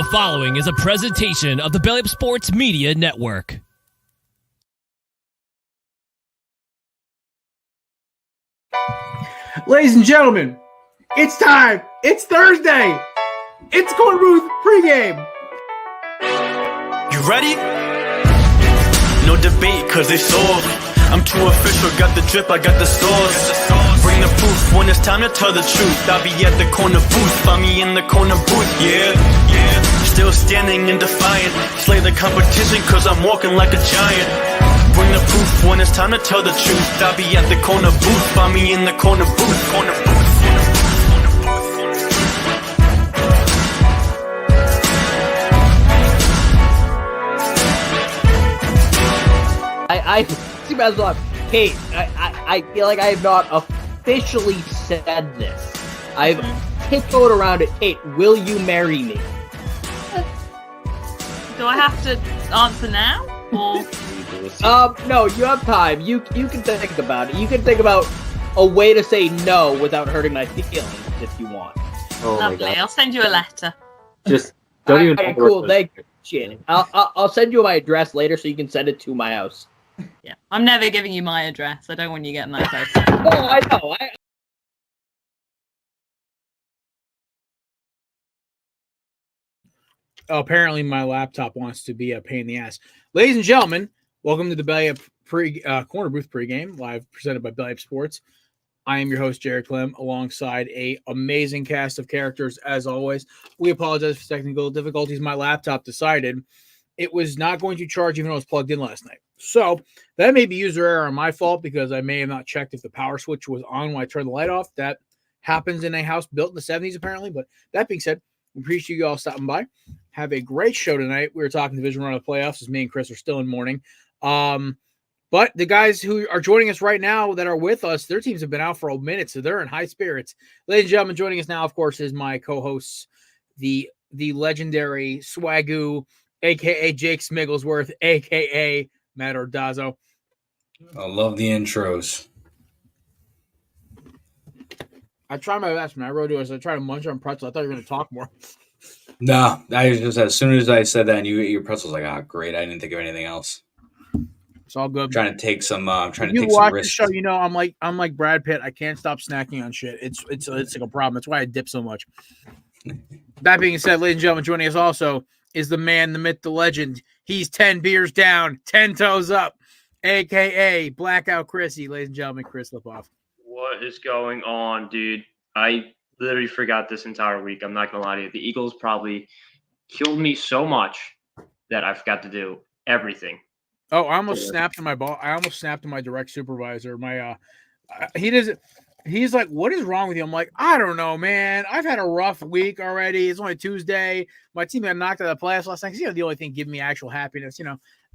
The following is a presentation of the Belly Up Sports Media Network. Ladies and gentlemen, it's time. It's Thursday. It's Korner Booth Pregame. You ready? No debate, cause they sold. I'm too official, got the drip, I got the sauce. Bring the proof when it's time to tell the truth. I'll be at the Korner Booth, find me in the Korner Booth, yeah. Still standing and defiant, slay the competition cause I'm walking like a giant. Bring the proof when it's time to tell the truth. I'll be at the Korner Booth, find me in the Korner Booth, Korner Booth. I see myself. Kate, I feel like I have not officially said this. I've tiptoed around it. Kate, will you marry me? Do I have to answer now? Or No, you have time. You can think about it. You can think about a way to say no without hurting my feelings if you want. Oh lovely. I'll send you a letter. Just don't even. Right, cool. Thank you. Shit. I'll send you my address later so you can send it to my house. Yeah, I'm never giving you my address. I don't want you getting that close. Oh, I know. Apparently, my laptop wants to be a pain in the ass. Ladies and gentlemen, welcome to the Belly Up Korner Booth Pregame, live presented by Belly Up Sports. I am your host, Jared Clem, alongside a amazing cast of characters, as always. We apologize for technical difficulties. My laptop decided it was not going to charge even though it was plugged in last night. So that may be user error on my fault because I may have not checked if the power switch was on when I turned the light off. That happens in a house built in the 70s, apparently. But that being said, we appreciate you all stopping by. Have a great show tonight. We were talking division run of the playoffs as me and Chris are still in mourning. But the guys who are joining us right now that are with us, their teams have been out for a minute, so they're in high spirits. Ladies and gentlemen, joining us now, of course, is my co-hosts, the legendary Swagoo, a.k.a. Jake Smigglesworth, a.k.a. Matt Ordazzo. I love the intros. I try my best, man. I wrote to us. I try to munch on pretzel. I thought you were going to talk more. No, I just as soon as I said that and you ate your pretzels, like, great. I didn't think of anything else. It's all good. I'm trying to take some. You watch the show, you know I'm like Brad Pitt. I can't stop snacking on shit. It's like a problem. That's why I dip so much. That being said, ladies and gentlemen, joining us also is the man, the myth, the legend. He's 10 beers down, 10 toes up, a.k.a. Blackout Chrissy. Ladies and gentlemen, Chris Lipoff. What is going on, dude? I literally forgot this entire week. I'm not going to lie to you. The Eagles probably killed me so much that I forgot to do everything. Oh, I almost snapped to my ball. I almost snapped to my direct supervisor. He's like, "What is wrong with you?" I'm like, "I don't know, man. I've had a rough week already. It's only Tuesday. My team got knocked out of the playoffs last night. The only thing giving me actual happiness,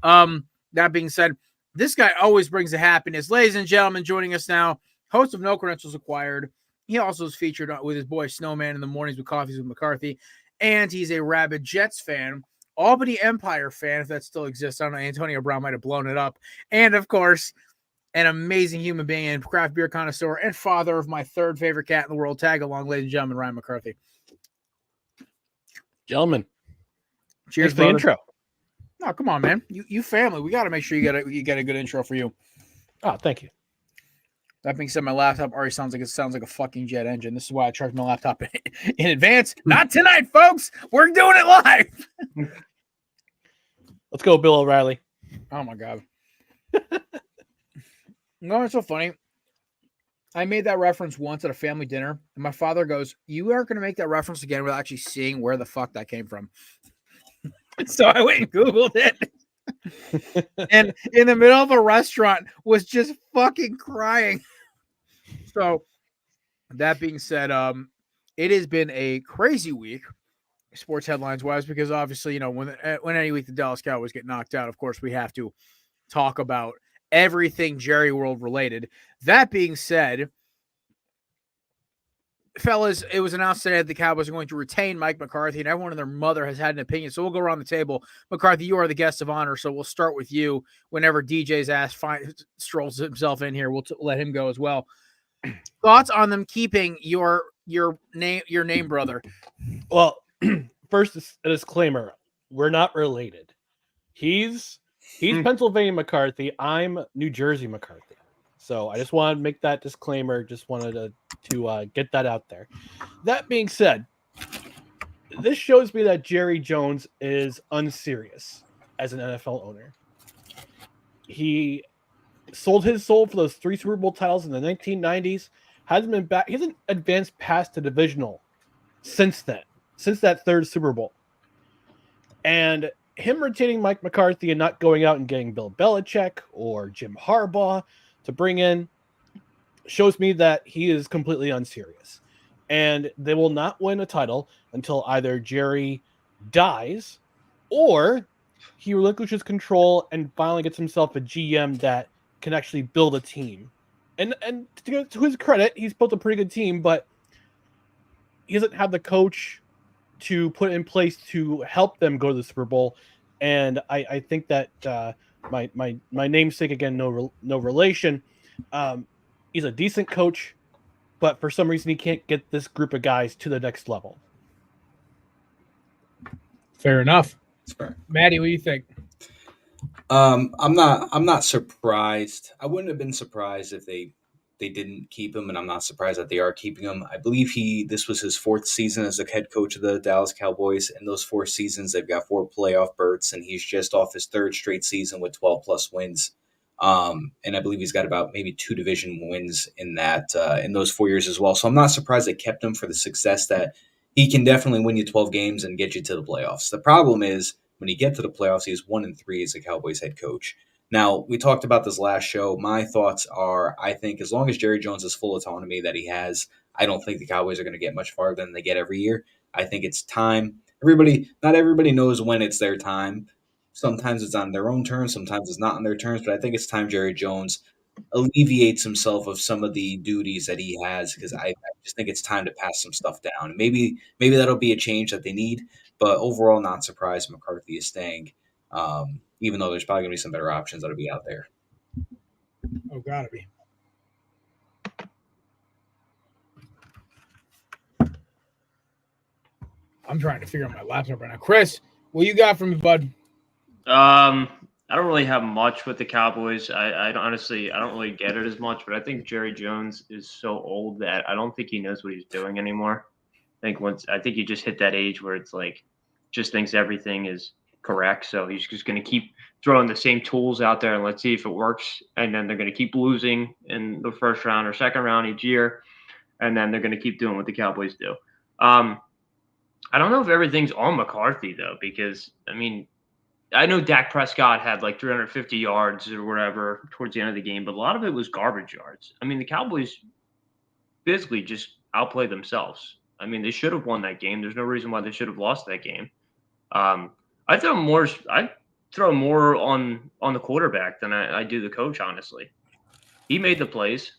That being said, this guy always brings the happiness. Ladies and gentlemen, joining us now, host of No Credentials Acquired. He also is featured with his boy Snowman in the mornings with Coffees with McCarthey, and he's a rabid Jets fan. Albany Empire fan, if that still exists. I don't know. Antonio Brown might have blown it up. And, of course, an amazing human being and craft beer connoisseur and father of my third favorite cat in the world. Tag along, ladies and gentlemen, Ryan McCarthey. Gentlemen. Cheers for the intro. No, come on, man. You family. We got to make sure you get a good intro for you. Oh, thank you. That being said, my laptop already sounds like a fucking jet engine. This is why I charged my laptop in advance. Not tonight, folks. We're doing it live. Let's go, Bill O'Reilly. Oh my god. No, it's so funny. I made that reference once at a family dinner, and my father goes, "You aren't going to make that reference again without actually seeing where the fuck that came from." So I went and Googled it. And in the middle of a restaurant was just fucking crying. So that being said, it has been a crazy week, sports headlines wise, because obviously, when any week the Dallas Cowboys get knocked out, of course we have to talk about everything Jerry World related. That being said, fellas, it was announced today that the Cowboys are going to retain Mike McCarthy, and everyone and their mother has had an opinion. So we'll go around the table. McCarthy, you are the guest of honor, so we'll start with you. Whenever DJ's ass strolls himself in here, we'll let him go as well. Thoughts on them keeping your name brother? Well, first a disclaimer: we're not related. He's Pennsylvania McCarthy. I'm New Jersey McCarthy. So I just wanted to make that disclaimer. Just wanted to get that out there. That being said, this shows me that Jerry Jones is unserious as an NFL owner. He sold his soul for those 3 Super Bowl titles in the 1990s. Hasn't been back. He hasn't advanced past the divisional since then, since that 3rd Super Bowl. And him retaining Mike McCarthy and not going out and getting Bill Belichick or Jim Harbaugh to bring in shows me that he is completely unserious. And they will not win a title until either Jerry dies or he relinquishes control and finally gets himself a GM that can actually build a team. And to his credit, he's built a pretty good team, but he doesn't have the coach to put in place to help them go to the Super Bowl. And I think that my namesake, again, no relation, he's a decent coach, but for some reason he can't get this group of guys to the next level. Fair enough. That's fair. Maddie, what do you think? I'm not surprised. I wouldn't have been surprised if they didn't keep him, and I'm not surprised that they are keeping him. I believe this was his 4th season as the head coach of the Dallas Cowboys. In those 4 seasons, they've got 4 playoff berths, and he's just off his 3rd straight season with 12+ wins. And I believe he's got about maybe 2 division wins in those 4 years as well. So I'm not surprised they kept him for the success that he can definitely win you 12 games and get you to the playoffs. The problem is when you get to the playoffs, he's 1-3 as a Cowboys head coach. Now, we talked about this last show. My thoughts are, I think as long as Jerry Jones has full autonomy that he has, I don't think the Cowboys are going to get much farther than they get every year. I think it's time. Not everybody knows when it's their time. Sometimes it's on their own terms. Sometimes it's not on their terms. But I think it's time Jerry Jones alleviates himself of some of the duties that he has, because I just think it's time to pass some stuff down. Maybe that'll be a change that they need. But overall, not surprised McCarthy is staying. Even though there's probably going to be some better options that'll be out there. Oh, gotta be. I'm trying to figure out my laptop right now. Chris, what you got from me, bud? I don't really have much with the Cowboys. I don't really get it as much, but I think Jerry Jones is so old that I don't think he knows what he's doing anymore. I think he just hit that age where it's like, just thinks everything is correct. So he's just going to keep throwing the same tools out there and let's see if it works. And then they're going to keep losing in the 1st round or 2nd round each year. And then they're going to keep doing what the Cowboys do. I don't know if everything's on McCarthy though, because I know Dak Prescott had like 350 yards or whatever towards the end of the game, but a lot of it was garbage yards. the Cowboys basically just outplayed themselves. They should have won that game. There's no reason why they should have lost that game. I throw more on the quarterback than I do the coach, honestly. He made the plays.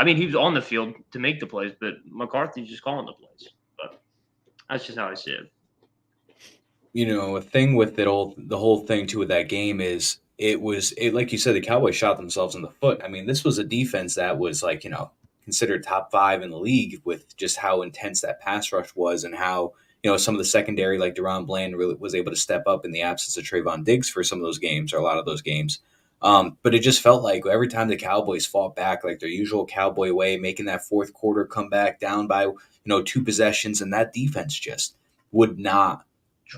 He was on the field to make the plays, but McCarthy's just calling the plays. But that's just how I see it. A thing with the whole thing too with that game is it like you said, the Cowboys shot themselves in the foot. This was a defense that was considered top 5 in the league with just how intense that pass rush was and how some of the secondary like Deron Bland really was able to step up in the absence of Trayvon Diggs for some of those games or a lot of those games. But it just felt like every time the Cowboys fought back like their usual Cowboy way, making that 4th quarter comeback down by 2 possessions, and that defense just would not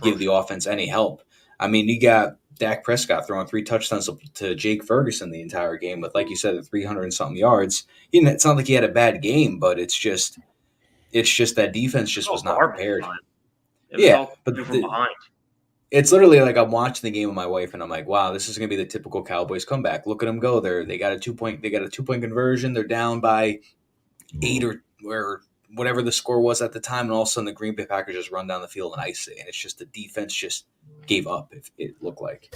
give the offense any help. You got Dak Prescott throwing 3 touchdowns to Jake Ferguson the entire game with, like you said, 300 and something yards. It's not like he had a bad game, but it's just that defense just was not prepared. Yeah, but it's literally like I'm watching the game with my wife, and I'm like, wow, this is going to be the typical Cowboys comeback. Look at them go there. They got a 2-point conversion. They're down by 8 or whatever the score was at the time, and all of a sudden the Green Bay Packers just run down the field and ice it, and it's just the defense just gave up. It looked like.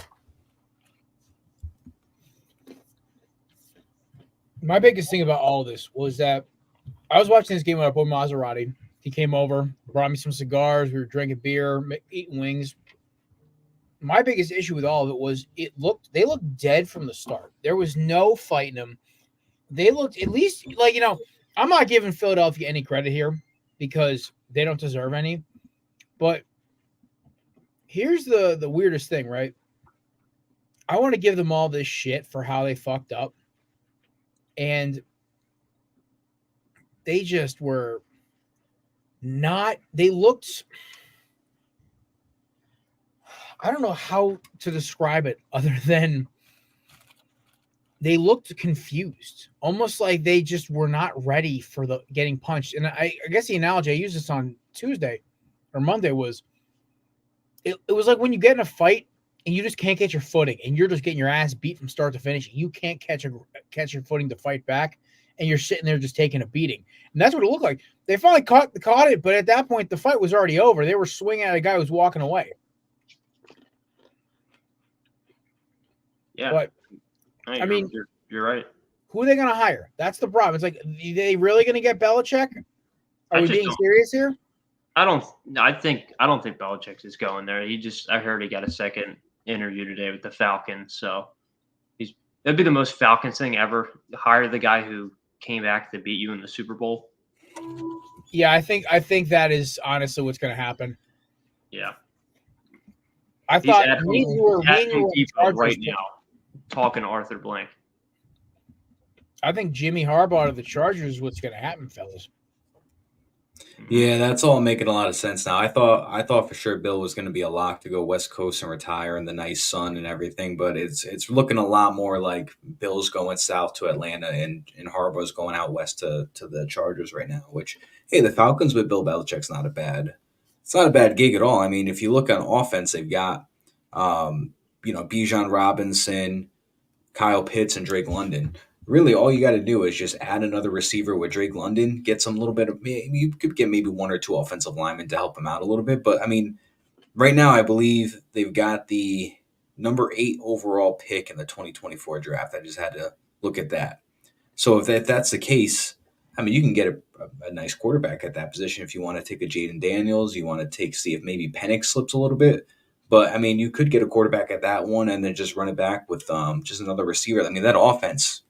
My biggest thing about all this was that I was watching this game with our boy Maserati. He came over, brought me some cigars. We were drinking beer, eating wings. My biggest issue with all of it was they looked dead from the start. There was no fighting them. They looked at least I'm not giving Philadelphia any credit here because they don't deserve any. But Here's the weirdest thing, right? I want to give them all this shit for how they fucked up. And they just were not, they looked, I don't know how to describe it other than they looked confused, almost like they just were not ready for the getting punched. And I guess the analogy I used this on Tuesday or Monday was it was like when you get in a fight and you just can't get your footing and you're just getting your ass beat from start to finish. You can't catch your footing to fight back, and you're sitting there just taking a beating. And that's what it looked like. They finally caught it, but at that point the fight was already over. They were swinging at a guy who was walking away. Yeah. But I mean, you're right. Who are they going to hire? That's the problem. It's like, are they really going to get Belichick? Are we being serious here? I don't think Belichick is going there. I heard he got a second interview today with the Falcons. So that'd be the most Falcons thing ever. Hire the guy who came back to beat you in the Super Bowl. Yeah, I think that is honestly what's going to happen. Yeah. I thought right now talking to Arthur Blank. I think Jimmy Harbaugh to the Chargers is what's going to happen, fellas. Yeah, that's all making a lot of sense now. I thought for sure Bill was going to be a lock to go West Coast and retire in the nice sun and everything, but it's looking a lot more like Bill's going south to Atlanta and Harbaugh's going out west to the Chargers right now. Which, hey, the Falcons with Bill Belichick's not a bad gig at all. I mean, if you look on offense, they've got Bijan Robinson, Kyle Pitts, and Drake London. Really, all you got to do is just add another receiver with Drake London, get some little bit of, you could get maybe one or two offensive linemen to help him out a little bit. But I mean, right now, I believe they've got the number 8 overall pick in the 2024 draft. I just had to look at that. So if that's the case, I mean, you can get a nice quarterback at that position if you want to take a Jaden Daniels, you want to see if maybe Penix slips a little bit. But I mean, you could get a quarterback at that one and then just run it back with just another receiver. I mean, that offense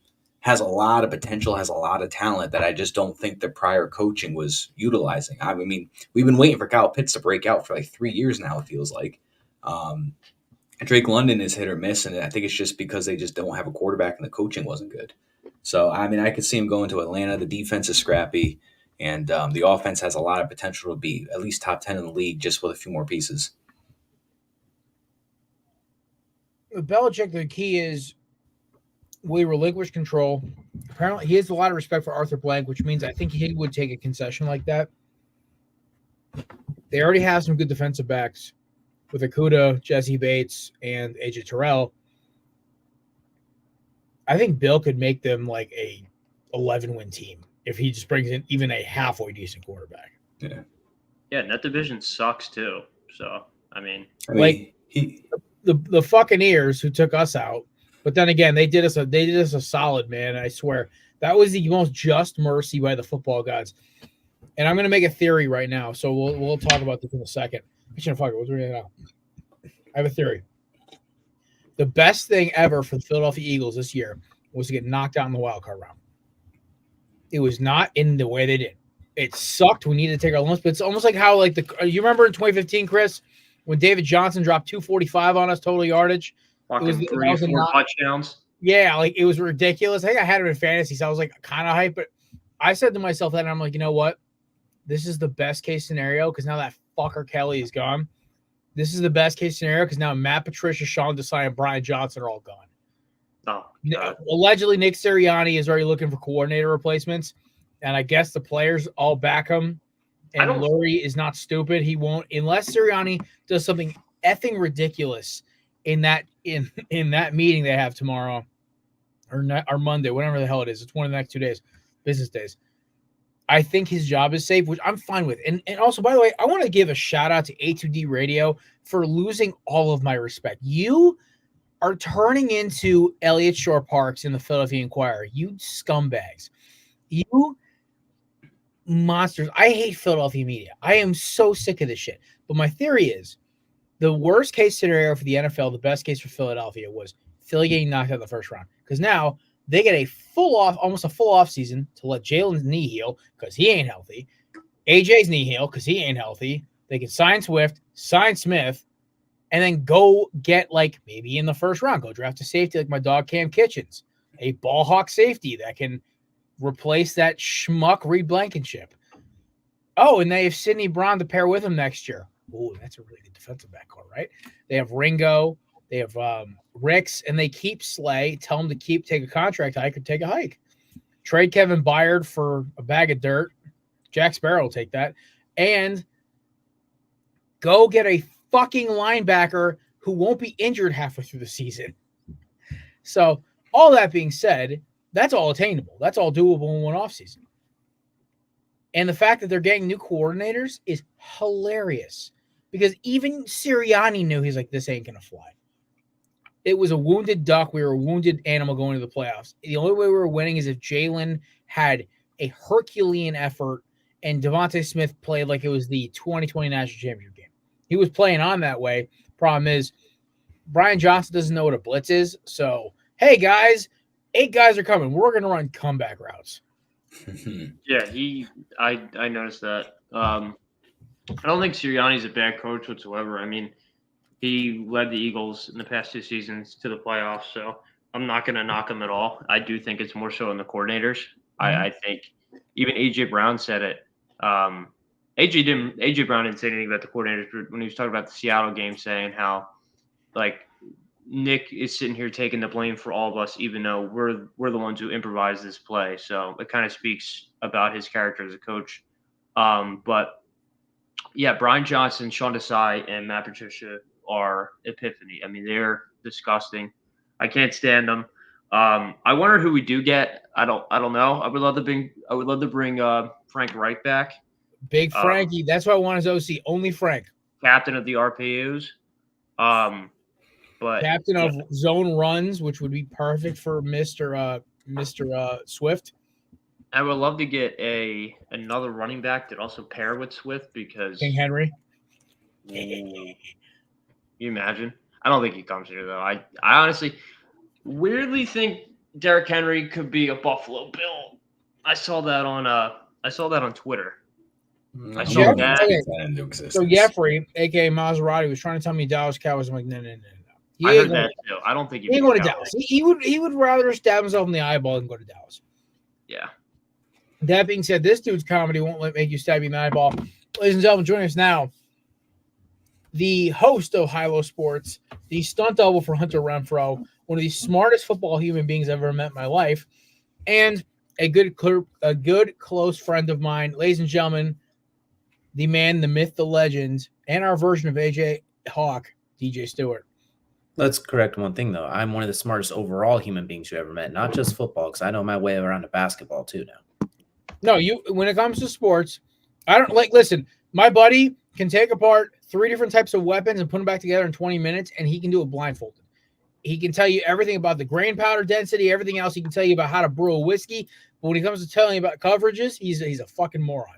has a lot of potential, has a lot of talent that I just don't think the prior coaching was utilizing. I mean, we've been waiting for Kyle Pitts to break out for like 3 years now, it feels like. And Drake London is hit or miss, and I think it's just because they just don't have a quarterback and the coaching wasn't good. So, I mean, I could see him going to Atlanta. The defense is scrappy, and the offense has a lot of potential to be at least top 10 in the league just with a few more pieces. With Belichick, the key is will he relinquish control? Apparently, he has a lot of respect for Arthur Blank, which means I think he would take a concession like that. They already have some good defensive backs with Okudah, Jesse Bates, and AJ Terrell. I think Bill could make them like a 11-win team if he just brings in even a halfway decent quarterback. Yeah. Yeah, and that division sucks too. So, I mean the fucking ears who took us out. But then again, they did us a solid, man. I swear that was the most just mercy by the football gods. And I'm going to make a theory right now, so we'll talk about this in a second. Actually, fuck it. What's right now? I have a theory. The best thing ever for the Philadelphia Eagles this year was to get knocked out in the wild card round. It was not in the way they did. It sucked. We needed to take our lumps, but it's almost like how you remember in 2015, Chris, when David Johnson dropped 245 on us total yardage. Walking 3 or 4 touchdowns. Yeah, like it was ridiculous. I think I had it in fantasy, so I was like kind of hyped. But I said to myself then, I'm like, you know what? This is the best case scenario because now that fucker Kelly is gone. This is the best case scenario because now Matt Patricia, Sean Desai, and Brian Johnson are all gone. Oh, allegedly, Nick Sirianni is already looking for coordinator replacements, and I guess the players all back him. And Lurie is not stupid. He won't unless Sirianni does something effing ridiculous in that meeting they have tomorrow or Monday, whatever the hell it is. It's one of the next 2 days, business days. I think his job is safe, which I'm fine with. And also, by the way, I want to give a shout out to A2D Radio for losing all of my respect. You are turning into Elliott Shore Parks in the Philadelphia Inquirer. You scumbags. You monsters. I hate Philadelphia media. I am so sick of this shit. But my theory is the worst case scenario for the NFL, the best case for Philadelphia was Philly getting knocked out in the first round. Because now they get almost a full off season to let Jalen's knee heal because he ain't healthy. AJ's knee heal because he ain't healthy. They can sign Swift, sign Smith, and then go get, like, maybe in the first round, go draft a safety like my dog Cam Kitchens, a ball hawk safety that can replace that schmuck Reed Blankenship. Oh, and they have Sidney Brown to pair with him next year. Oh, that's a really good defensive backcourt, right? They have Ringo, they have Ricks, and they keep Slay. Tell them to take a contract hike or take a hike. Trade Kevin Byard for a bag of dirt. Jack Sparrow will take that. And go get a fucking linebacker who won't be injured halfway through the season. So, all that being said, that's all attainable. That's all doable in one offseason. And the fact that they're getting new coordinators is hilarious because even Sirianni knew, he's like, this ain't going to fly. It was a wounded duck. We were a wounded animal going to the playoffs. The only way we were winning is if Jalen had a Herculean effort and Devontae Smith played like it was the 2020 National Championship game. He was playing on that way. Problem is, Brian Johnson doesn't know what a blitz is. So, hey, guys, 8 guys are coming. We're going to run comeback routes. Yeah, I noticed that. I don't think Sirianni's a bad coach whatsoever. I mean, he led the Eagles in the past 2 seasons to the playoffs, so I'm not going to knock him at all. I do think it's more so in the coordinators. I think even A.J. Brown said it. A.J. Brown didn't say anything about the coordinators when he was talking about the Seattle game, saying how, like, Nick is sitting here taking the blame for all of us, even though we're the ones who improvised this play. So it kind of speaks about his character as a coach. But yeah, Brian Johnson, Sean Desai, and Matt Patricia are epiphany. I mean, they're disgusting. I can't stand them. I wonder who we do get. I don't know. I would love to bring Frank Reich back. Big Frankie. That's why I want his OC. Only Frank. Captain of the RPUs. But captain of zone runs, which would be perfect for Mr. Swift. I would love to get another running back that also pair with Swift because King Henry. Can you imagine? I don't think he comes here though. I honestly weirdly think Derrick Henry could be a Buffalo Bill. I saw that on Twitter. I saw that. Okay. So Jeffrey, aka Maserati, was trying to tell me Dallas Cowboys. I'm like, no. I heard that too. I don't think he ain't going to Dallas. He would rather stab himself in the eyeball than go to Dallas. Yeah. That being said, this dude's comedy won't make you stab you in the eyeball. Ladies and gentlemen, joining us now, the host of High-Low Sports, the stunt double for Hunter Renfrow, one of the smartest football human beings I've ever met in my life, and a good close friend of mine. Ladies and gentlemen, the man, the myth, the legend, and our version of AJ Hawk, DJ Stuart. Let's correct one thing, though. I'm one of the smartest overall human beings you ever met, not just football, because I know my way around to basketball, too, now. No, when it comes to sports, I don't listen, my buddy can take apart 3 different types of weapons and put them back together in 20 minutes, and he can do it blindfolded. He can tell you everything about the grain powder density, everything else. He can tell you about how to brew a whiskey. But when he comes to telling you about coverages, he's a fucking moron.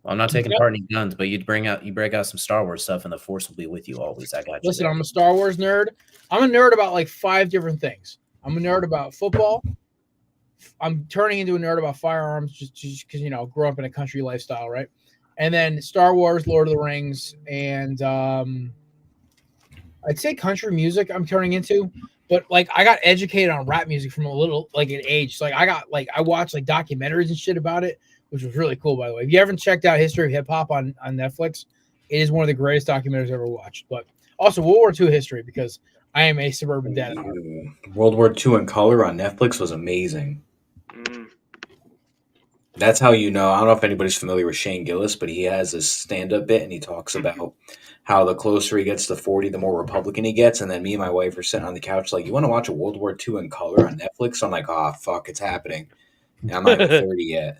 Well, I'm not taking part in any guns, but you break out some Star Wars stuff, and the Force will be with you always. I got you. Listen, I'm a Star Wars nerd. I'm a nerd about like 5 different things. I'm a nerd about football. I'm turning into a nerd about firearms just because, grew up in a country lifestyle, right? And then Star Wars, Lord of the Rings, and I'd say country music I'm turning into. But like I got educated on rap music from a little an age. So I watched like documentaries and shit about it, which was really cool, by the way. If you haven't checked out History of Hip Hop on Netflix, it is one of the greatest documentaries I've ever watched. But also World War II history, because I am a suburban dad. World War II in color on Netflix was amazing. That's how you know. I don't know if anybody's familiar with Shane Gillis, but he has this stand-up bit, and he talks about how the closer he gets to 40, the more Republican he gets. And then me and my wife are sitting on the couch like, you want to watch a World War II in color on Netflix? So I'm like, oh, fuck, it's happening. And I'm not even 30 yet.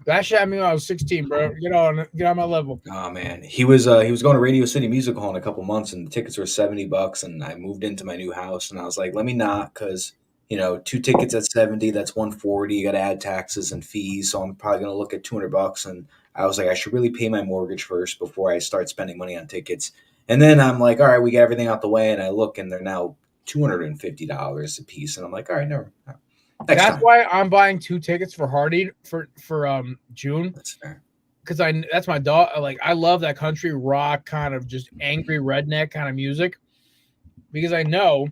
That shit happened when I was 16, bro. Get on my level. Oh man, he was going to Radio City Music Hall in a couple months, and the tickets were $70. And I moved into my new house, and I was like, let me not, because 2 tickets at $70, that's $140. You got to add taxes and fees, so I'm probably going to look at $200. And I was like, I should really pay my mortgage first before I start spending money on tickets. And then I'm like, all right, we got everything out the way, and I look, and they're now $250 a piece, and I'm like, all right, never. That's why I'm buying 2 tickets for Hardy for June. That's fair. because that's my dog. Like I love that country rock kind of just angry redneck kind of music because I know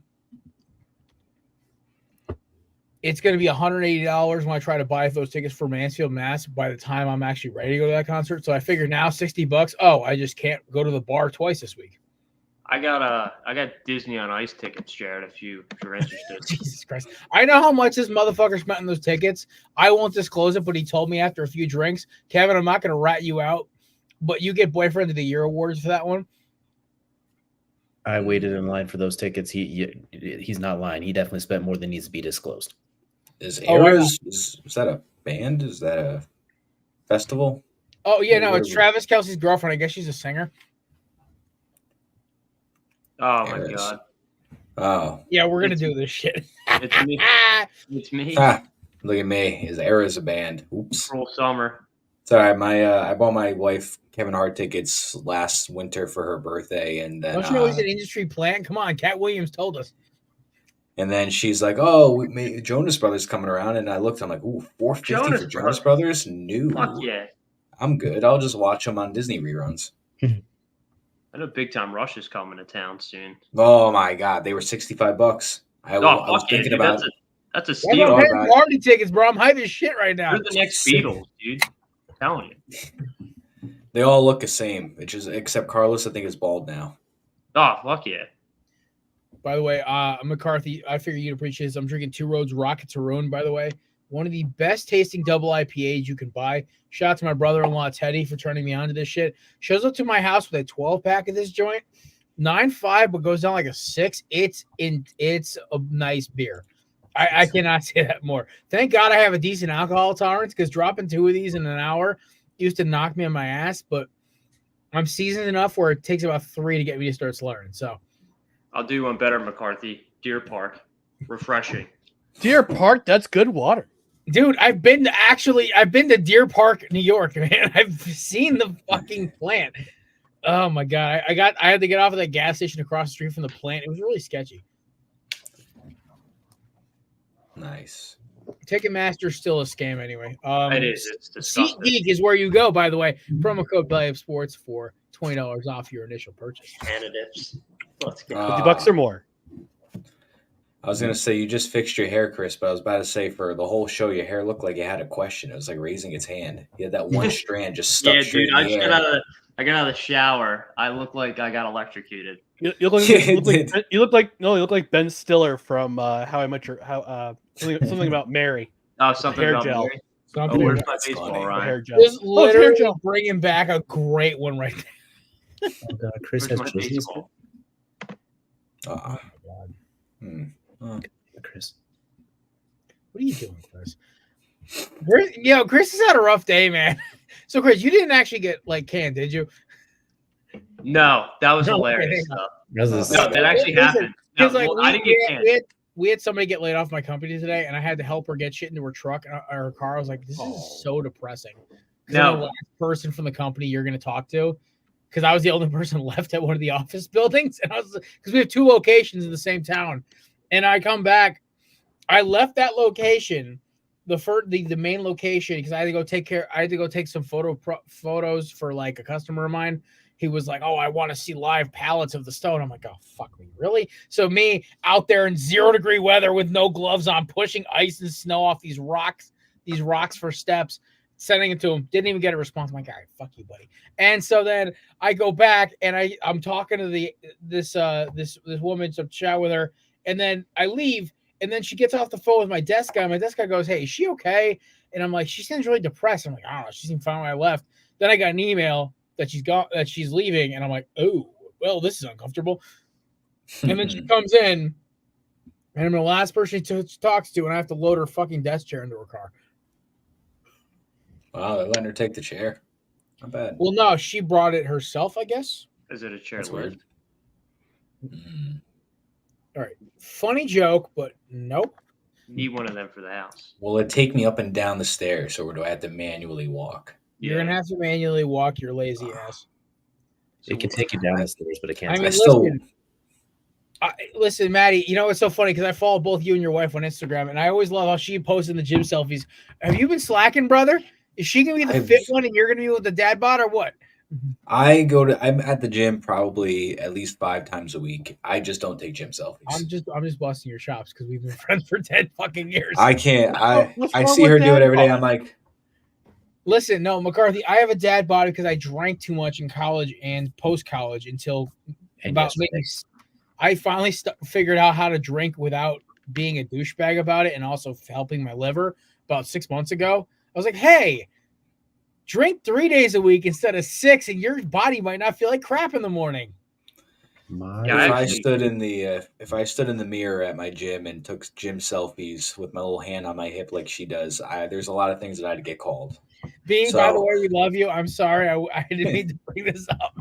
it's going to be $180 when I try to buy those tickets for Mansfield, Mass. By the time I'm actually ready to go to that concert, so I figure now $60. Oh, I just can't go to the bar twice this week. I got Disney on Ice tickets, Jared. If you're interested. Jesus Christ! I know how much this motherfucker spent on those tickets. I won't disclose it, but he told me after a few drinks, Kevin, I'm not going to rat you out, but you get Boyfriend of the Year awards for that one. I waited in line for those tickets. He's not lying. He definitely spent more than needs to be disclosed. Is Eras, is that a band? Is that a festival? Oh yeah, no, it's Travis Kelce's girlfriend. I guess she's a singer. Oh my Eras. God. Oh. Yeah, we're gonna do this shit. It's me. It's me. Look at me. Is Eras a band? Oops. Cruel Summer. It's all right. I bought my wife Kevin Hart tickets last winter for her birthday, and then Don't you know he's an industry plant? Come on, Cat Williams told us. And then she's like, "Oh, Jonas Brothers coming around," and I looked. I'm like, "Ooh, $450 for Jonas Brothers? No, Fuck yeah. I'm good. I'll just watch them on Disney reruns." I know Big Time Rush is coming to town soon. Oh my God, they were $65. I was yeah, thinking dude, about. that's a I'm steal. paying party tickets, bro. I'm hype as shit right now. They're the next Beatles, dude. I'm telling you. They all look the same, except Carlos. I think is bald now. Oh, fuck yeah. By the way, McCarthy, I figure you'd appreciate this. I'm drinking Two Roads Rocket to Ruin, by the way. One of the best tasting double IPAs you can buy. Shout out to my brother-in-law, Teddy, for turning me on to this shit. Shows up to my house with a 12-pack of this joint. 9.5, but goes down like a 6. It's a nice beer. I cannot say that more. Thank God I have a decent alcohol tolerance because dropping 2 of these in an hour used to knock me on my ass, but I'm seasoned enough where it takes about 3 to get me to start slurring. So I'll do one better, McCarthy. Deer Park. Refreshing. Deer Park, that's good water. dude, I've been to Deer Park, New York, man. I've seen the fucking plant. Oh my God. I had to get off of that gas station across the street from the plant. It was really sketchy. Nice. Ticketmaster's still a scam anyway. It is. It's disgusting. SeatGeek is where you go, by the way. Promo code Belly of Sports for $20 off your initial purchase. Candidates. Let's go. $50 or more. I was gonna say you just fixed your hair, Chris, but I was about to say for the whole show, your hair looked like it had a question. It was like raising its hand. You had that one strand just stuck Yeah, straight dude. in the air. I got out of the shower. I look like I got electrocuted. You look like Ben Stiller from How I Met Your something about Mary. Oh, something hair about gel. Mary. Something Where's about- my That's baseball, funny. Ryan? Hair gel. Just Oh, it's hair literally gel. bringing back a great one right there. Oh God, Chris Where's has my Chris. baseball? Chris. What are you doing, Chris? Chris has had a rough day, man. So, Chris, you didn't actually get canned, did you? No, that was No, hilarious okay. stuff. No, that actually happened. No, Because I didn't get canned. we had somebody get laid off my company today, and I had to help her get shit into her truck or her car. I was like, this is so depressing. No. The last person from the company you're going to talk to, because I was the only person left at one of the office buildings, and I was because we have 2 locations in the same town, and I come back, I left that location, the main location, because I had to go take some photos for a customer of mine. He was like, "Oh, I want to see live pallets of the stone." I'm like, "Oh, fuck me, really?" So me out there in 0-degree weather with no gloves on, pushing ice and snow off these rocks for steps, sending it to him. Didn't even get a response. I'm like, "All right, fuck you, buddy." And so then I go back and I'm talking to this woman to chat with her, and then I leave, and then she gets off the phone with my desk guy. My desk guy goes, "Hey, is she okay?" And I'm like, "She seems really depressed." I'm like, "I don't know. She seemed fine when I left." Then I got an email that she's leaving, and I'm like, "Oh, well, this is uncomfortable." And then she comes in, and I'm the last person she talks to, and I have to load her fucking desk chair into her car. Wow, they're letting her take the chair. Not bad. Well, no, she brought it herself, I guess. Is it a chair That's lift? weird. All right, funny joke, but nope. Need one of them for the house. Will it take me up and down the stairs, or do I have to manually walk? You're gonna have to manually walk your lazy ass. It can take you down the stairs, but it can't. I mean, still- listen, Maddie, you know, it's so funny because I follow both you and your wife on Instagram, and I always love how she posts in the gym selfies. Have you been slacking, brother? Is she gonna be the fit one, and you're gonna be with the dad bod, or what? I'm at the gym probably at least 5 times a week. I just don't take gym selfies. I'm just busting your chops because we've been friends for 10 fucking years. I can't. What's I wrong see with her do it dad every day. bod? I'm like, Listen, no, McCarthy, I have a dad body because I drank too much in college and post college until about maybe I finally figured out how to drink without being a douchebag about it, and also helping my liver about 6 months ago. I was like, hey, drink 3 days a week instead of 6, and your body might not feel like crap in the morning. if I stood in the mirror at my gym and took gym selfies with my little hand on my hip like she does, there's a lot of things that I'd get called. By the way, we love you. I'm sorry, I didn't mean to bring this up.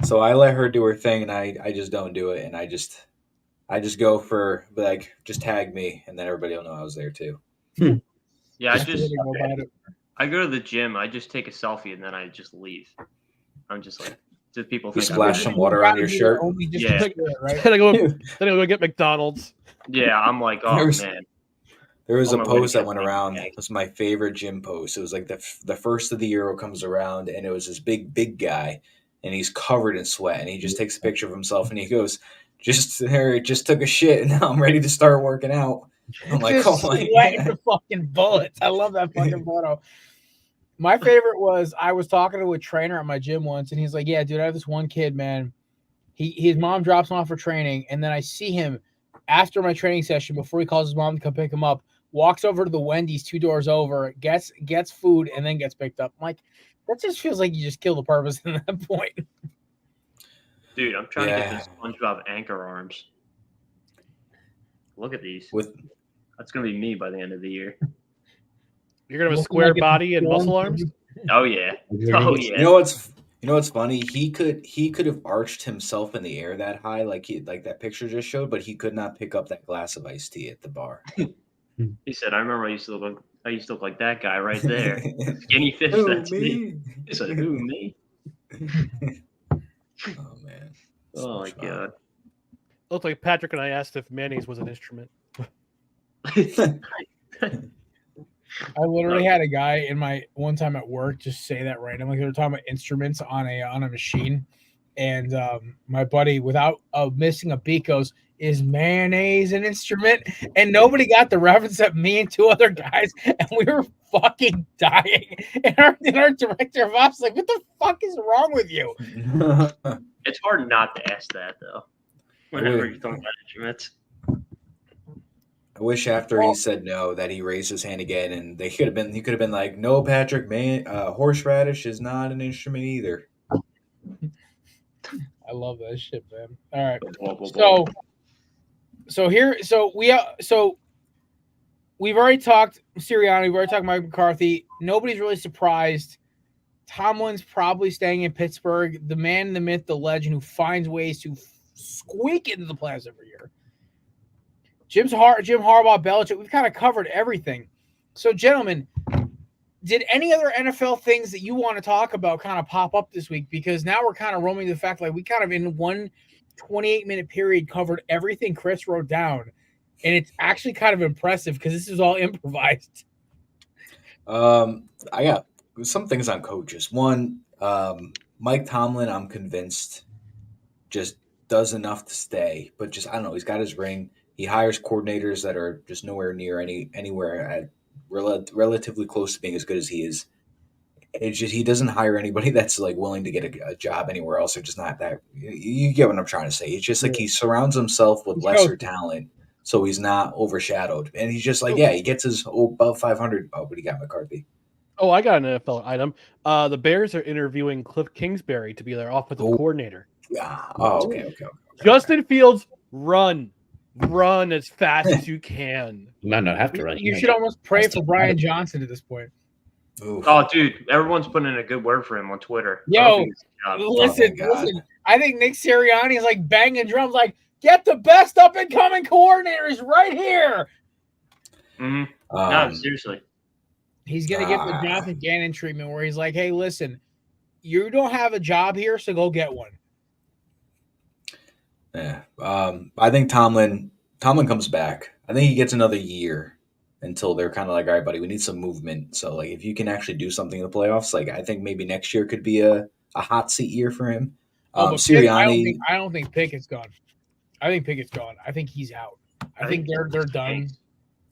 So I let her do her thing, and I just don't do it, and I just go for like just tag me, and then everybody will know I was there too. Yeah, I go to the gym. I just take a selfie and then I just leave. I'm just like, do people think splash some water on your shirt? Yeah, right. Then I go get McDonald's. Yeah, I'm like, oh man. There was a post that went around. It was my favorite gym post. It was like the first of the year comes around, and it was this big guy, and he's covered in sweat, and he just takes a picture of himself, and he goes, just took a shit, and now I'm ready to start working out. I'm like, oh my god, the fucking bullets. I love that fucking photo. My favorite was I was talking to a trainer at my gym once, and he's like, yeah, dude, I have this one kid, man. His mom drops him off for training, and then I see him after my training session, before he calls his mom to come pick him up, walks over to the Wendy's 2 doors over, gets food, and then gets picked up. I'm like, that just feels like you just killed the purpose at that point. Dude, I'm trying to get this SpongeBob anchor arms. Look at these. That's gonna be me by the end of the year. You're gonna have a square body and muscle arms. Oh yeah. Oh yeah. You know what's funny? He could have arched himself in the air that high, like that picture just showed, but he could not pick up that glass of iced tea at the bar. He said, "I remember I used to look like that guy right there, skinny fish." That's me. He said, "Who, me?" Oh man. Oh my god. Looked like Patrick and I asked if mayonnaise was an instrument. I literally had a guy in my one time at work just say that randomly. They were talking about instruments on a machine, and my buddy, without missing a beat, goes, "Is mayonnaise an instrument?" And nobody got the reference except me and 2 other guys, and we were fucking dying. And our director of ops was like, "What the fuck is wrong with you?" It's hard not to ask that though. Whenever you're talking about instruments. I wish after he said no that he raised his hand again, and he could have been like, "No, Patrick, man, horseradish is not an instrument either." I love that shit, man. All right, so we've already talked Sirianni, we've already talked Mike McCarthy. Nobody's really surprised. Tomlin's probably staying in Pittsburgh. The man, the myth, the legend, who finds ways to squeak into the playoffs every year. Jim Harbaugh, Belichick, we've kind of covered everything. So, gentlemen, did any other NFL things that you want to talk about kind of pop up this week? Because now we're kind of roaming the fact like we kind of in one 28-minute period covered everything Chris wrote down. And it's actually kind of impressive because this is all improvised. I got some things on coaches. One, Mike Tomlin, I'm convinced, just does enough to stay. But just, I don't know, he's got his ring. He hires coordinators that are just nowhere near anywhere at relatively close to being as good as he is. It's just he doesn't hire anybody that's like willing to get a job anywhere else. They're just not that. You get what I'm trying to say. It's just like he surrounds himself with lesser talent, so he's not overshadowed. And he's just like, he gets his above 500. Oh, but he got McCarthy. Oh, I got an NFL item. The Bears are interviewing Cliff Kingsbury to be their offensive coordinator. Yeah. Oh, okay. Justin Fields, run as fast as you can. You might not have to run. You should almost pray for Brian Johnson at this point. Oof. Oh, dude, everyone's putting in a good word for him on Twitter. Listen. I think Nick Sirianni is like banging drums, like, get the best up and coming coordinators right here. Mm-hmm. No, seriously. He's gonna get the Jonathan Gannon treatment where he's like, hey, listen, you don't have a job here, so go get one. Yeah. I think Tomlin comes back. I think he gets another year. until they're kind of like, all right, buddy, we need some movement. So like, if you can actually do something in the playoffs, like I think maybe next year could be a hot seat year for him. But Sirianni, I don't think Pickett's gone. I think Pickett's gone. I think he's out. I think they're done.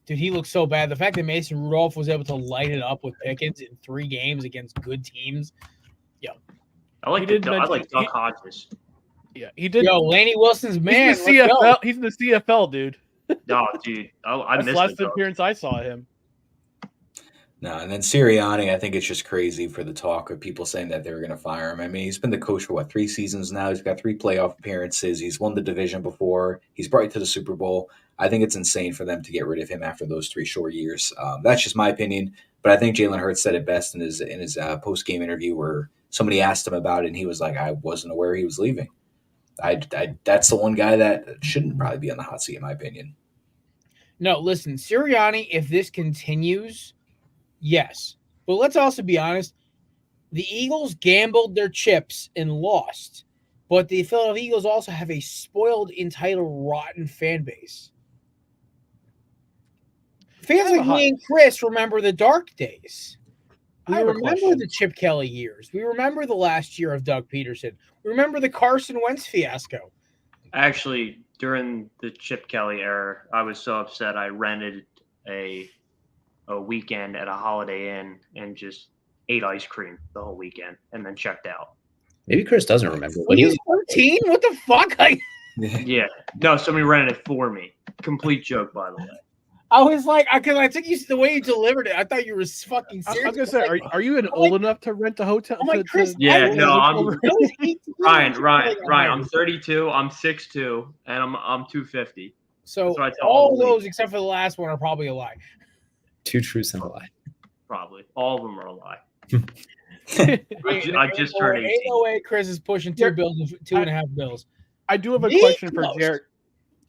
Dude, he looks so bad. The fact that Mason Rudolph was able to light it up with Pickens in 3 games against good teams. I like Duck Hodges. Yeah, he did. Yo, Laney Wilson's man. He's in the CFL. He's in the CFL, dude. No, dude. I That's missed the last it, appearance I saw him. no, and then Sirianni, I think it's just crazy for the talk of people saying that they were going to fire him. I mean, he's been the coach for 3 seasons now. He's got 3 playoff appearances. He's won the division before. He's brought you to the Super Bowl. I think it's insane for them to get rid of him after those 3 short years. That's just my opinion. But I think Jalen Hurts said it best in his post game interview where somebody asked him about it, and he was like, "I wasn't aware he was leaving." That's the one guy that shouldn't probably be on the hot seat, in my opinion. No, listen, Sirianni, if this continues, yes. But let's also be honest. The Eagles gambled their chips and lost. But the Philadelphia Eagles also have a spoiled, entitled, rotten fan base. Fans like me and Chris remember the dark days. We remember the Chip Kelly years. We remember the last year of Doug Peterson. We remember the Carson Wentz fiasco. Actually, during the Chip Kelly era, I was so upset I rented a weekend at a Holiday Inn and just ate ice cream the whole weekend and then checked out. Maybe Chris doesn't remember. When he was 13? What the fuck? Yeah. No, somebody rented it for me. Complete joke, by the way. I was like, because I took you the way you delivered it. I thought you were fucking serious. I was gonna say, are you old enough to rent a hotel? I'm like, Chris, yeah, no, I'm Ryan. I'm 32. I'm 6'2", and I'm 250. So all those except for the last one are probably a lie. 2 truths and a lie. Probably all of them are a lie. I just turned 18. 808. Chris is pushing 2 bills, 2.5 bills. I do have a question for Jared.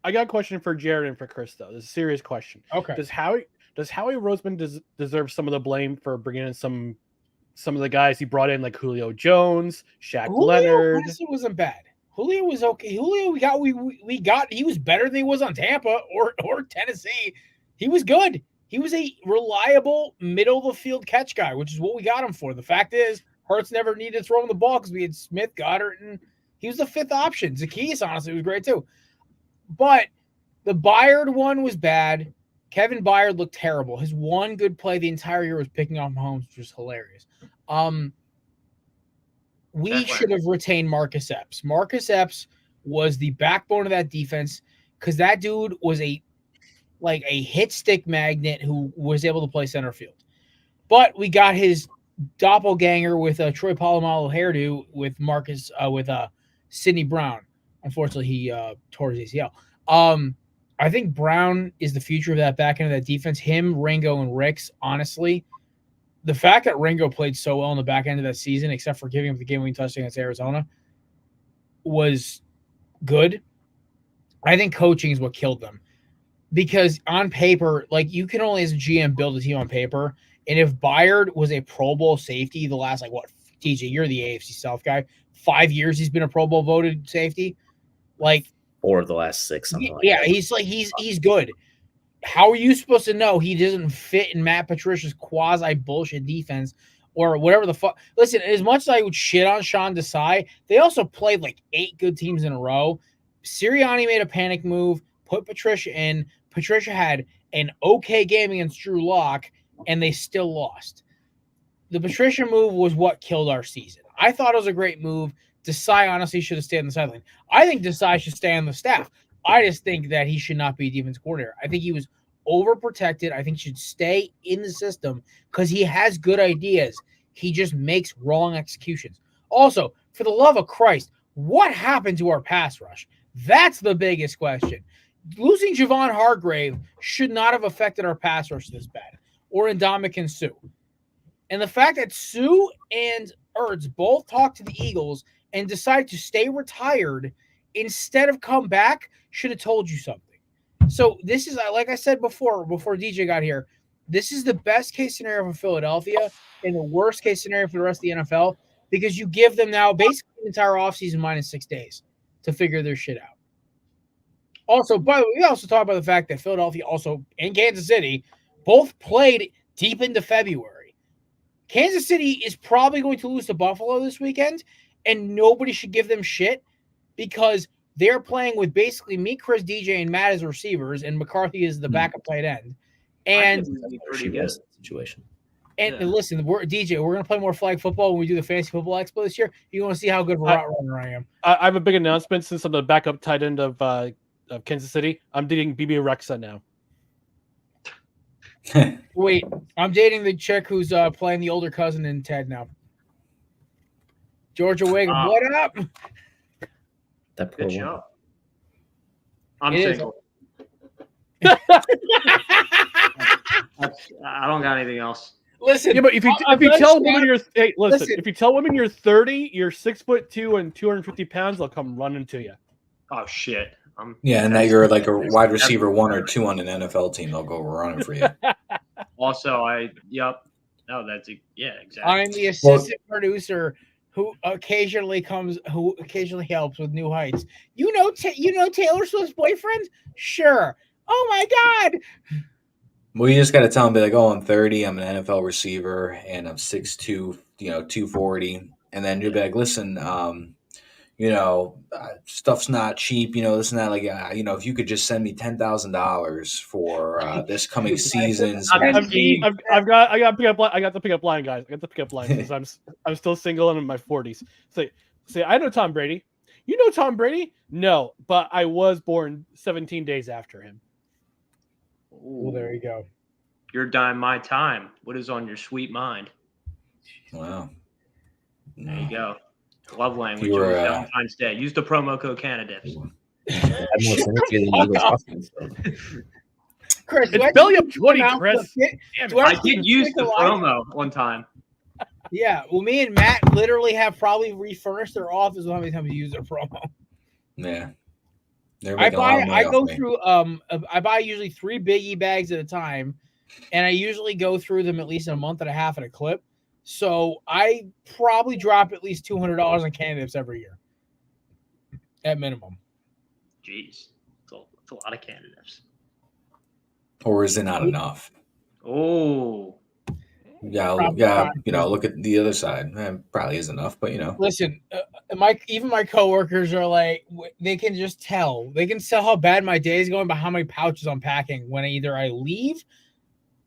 I got a question for Jared and for Chris, though. This is a serious question. Okay. Does Howie Roseman deserve some of the blame for bringing in some of the guys he brought in, like Julio Jones, Shaq Leonard? Julio wasn't bad. Julio was okay. Julio, we got. He was better than he was on Tampa or Tennessee. He was good. He was a reliable middle of the field catch guy, which is what we got him for. The fact is, Hurts never needed to throw him the ball because we had Smith, Goddard, and he was the 5th option. Zacchaeus, honestly, was great too. But the Byard one was bad. Kevin Byard looked terrible. His one good play the entire year was picking off Mahomes, which was hilarious. We should have retained Marcus Epps. Marcus Epps was the backbone of that defense because that dude was a hit stick magnet who was able to play center field. But we got his doppelganger with a Troy Polamalu hairdo with Sidney Brown. Unfortunately, he tore his ACL. I think Brown is the future of that back end of that defense. Him, Ringo, and Ricks, honestly. The fact that Ringo played so well in the back end of that season, except for giving up the game-winning touchdown against Arizona, was good. I think coaching is what killed them. Because on paper, you can only as a GM build a team on paper. And if Byard was a Pro Bowl safety the last, TJ, you're the AFC South guy. 5 years he's been a Pro Bowl voted safety. 4 of the last 6, something like yeah, that. he's good. How are you supposed to know he doesn't fit in Matt Patricia's quasi bullshit defense or whatever the fuck? Listen, as much as I would shit on Sean Desai, they also played 8 good teams in a row. Sirianni made a panic move, put Patricia in. Patricia had an okay game against Drew Lock, and they still lost. The Patricia move was what killed our season. I thought it was a great move. Desai honestly should have stayed on the sideline. I think Desai should stay on the staff. I just think that he should not be a defense coordinator. I think he was overprotected. I think he should stay in the system because he has good ideas. He just makes wrong executions. Also, for the love of Christ, what happened to our pass rush? That's the biggest question. Losing Javon Hargrave should not have affected our pass rush this bad, or Ndamukong Suh. And the fact that Sue and Ertz both talked to the Eagles and decided to stay retired instead of come back should have told you something. So this is, like I said before DJ got here, this is the best case scenario for Philadelphia and the worst case scenario for the rest of the NFL because you give them now basically the entire offseason minus 6 days to figure their shit out. Also, by the way, we also talk about the fact that Philadelphia also and Kansas City Both played deep into February. Kansas City is probably going to lose to Buffalo this weekend, and nobody should give them shit because they're playing with basically me, Chris, DJ, and Matt as receivers, and McCarthy is the backup tight end. And pretty good situation. And listen, DJ, we're going to play more flag football when we do the fantasy football expo this year. You want to see how good of a route runner I am. I have a big announcement since I'm the backup tight end of Kansas City. I'm dating BB Rexa now. Wait, I'm dating the chick who's playing the older cousin in Ted now. Georgia Wiggum, what up? That poor Good woman. job. I'm It is. single. I don't got anything else. Listen, Yeah, but if you tell women if you tell women you're 30, you're 6'2" and 250 pounds, they'll come running to you. Oh shit. Yeah, and that you're like a wide receiver 1 or 2 on an NFL team, they'll go running for you. Also, exactly. I'm the assistant producer who occasionally helps with New Heights. You know Taylor Swift's boyfriend? Sure. Oh my God. Well, you just got to tell them, be like, oh, I'm 30, I'm an NFL receiver, and I'm 6'2", 240. And then you'll be like, listen, stuff's not cheap, this and that. Like, if you could just send me $10,000 for this coming season's. I got the pickup line, guys. I got the pickup line because I'm still single and in my 40s. Say, I know Tom Brady. You know Tom Brady? No, but I was born 17 days after him. Well, there you go. Your dime, my time. What is on your sweet mind? Wow. There you go. Love language. You were, Valentine's Day. Use the promo code Canada. Chris, it's belly up 20, Chris. I did use the promo one time. Yeah, well, me and Matt literally have probably refurnished their office with how many times we use their promo. Yeah. I buy usually 3 Biggie bags at a time, and I usually go through them at least a month and a half at a clip. So I probably drop at least $200 on candidates every year, at minimum. Jeez, it's a lot of candidates. Or is it not enough? Oh. Yeah, look at the other side. Probably is enough, but Listen, even my coworkers are like, they can just tell. They can tell how bad my day is going by how many pouches I'm packing when either I leave,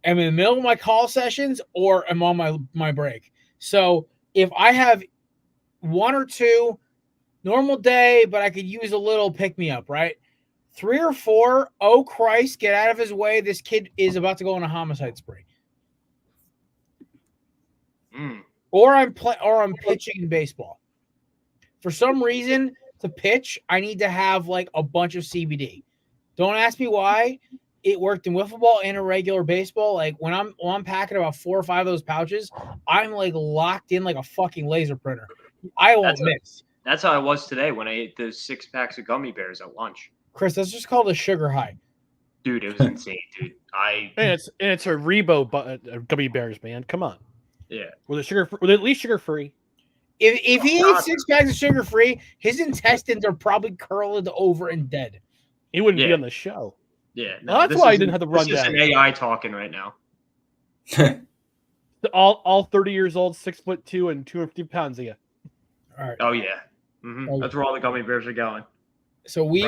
I'm in the middle of my call sessions, or I'm on my break. So if I have 1 or 2, normal day, but I could use a little pick-me-up, right? 3 or 4, oh Christ, get out of his way. This kid is about to go on a homicide spree. Or I'm pitching in baseball. For some reason, to pitch, I need to have like a bunch of CBD. Don't ask me why. It worked in wiffle ball and a regular baseball. Like when I'm packing about 4 or 5 of those pouches, I'm like locked in like a fucking laser printer. I won't miss. That's how I was today when I ate those 6 packs of gummy bears at lunch. Chris, that's just called a sugar high. Dude, it was insane, dude. And it's a Rebo gummy bears, man. Come on. Yeah. With at least sugar free. If he eats 6 packs of sugar free, his intestines are probably curled over and dead. He wouldn't be on the show. Yeah. No, that's why I didn't have the rundown. This is an AI talking right now. all 30 years old, 6'2" and 250 pounds of you. All right. Oh yeah. Mm-hmm. That's where all the gummy bears are going. So we've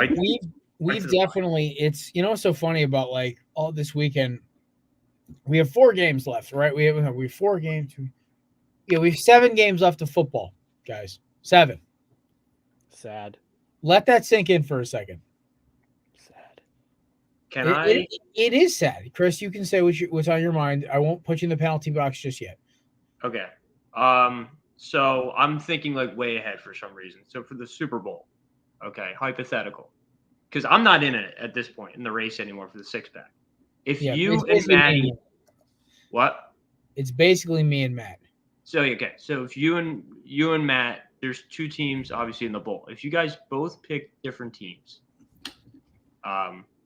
definitely, it's what's so funny about like all this weekend. We have 4 games left, right? We have 4 games. Yeah, we have 7 games left of football, guys. 7. Sad. Let that sink in for a second. Sad. It is sad, Chris. You can say what's on your mind. I won't put you in the penalty box just yet. Okay. So I'm thinking like way ahead for some reason. So for the Super Bowl, okay, hypothetical, because I'm not in it at this point in the race anymore for the 6-pack. If you and Maddie, what? It's basically me and Matt. So okay, so if you and Matt, there's 2 teams obviously in the bowl. If you guys both pick different teams,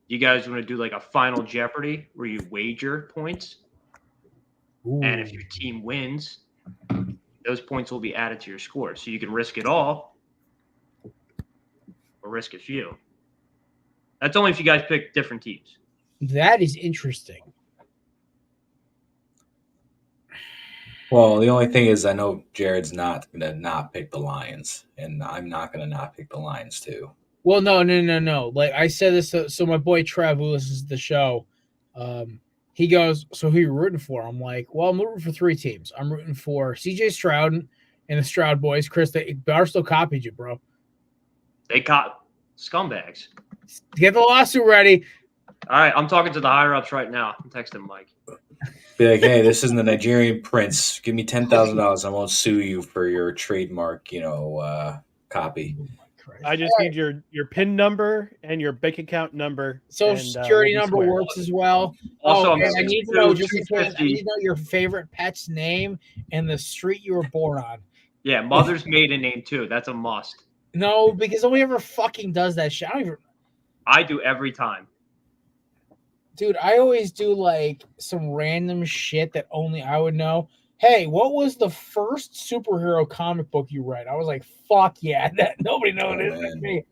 you guys want to do like a final Jeopardy where you wager points, and if your team wins, those points will be added to your score. So you can risk it all or risk a few. That's only if you guys pick different teams. That is interesting. Well, the only thing is, I know Jared's not going to not pick the Lions, and I'm not going to not pick the Lions too. Well, no. Like I said this, so my boy Trev, who listens to the show, he goes, "So who you rooting for?" I'm like, "Well, I'm rooting for 3 teams. I'm rooting for CJ Stroud and the Stroud boys. Chris, Barstow copied you, bro. They caught scumbags. Get the lawsuit ready." All right, I'm talking to the higher ups right now. I'm texting Mike. Be like, hey, this isn't the Nigerian prince. Give me $10,000. I won't sue you for your trademark, copy. Oh I just need your PIN number and your bank account number. Social security number works as well. Also, I'm and I need to know just in case, I 250. need to know your favorite pet's name and the street you were born on. Yeah, mother's maiden name too. That's a must. No, because nobody ever fucking does that shit. I do every time. Dude, I always do like some random shit that only I would know. Hey, what was the first superhero comic book you read? I was like, fuck yeah, that nobody knows it is me.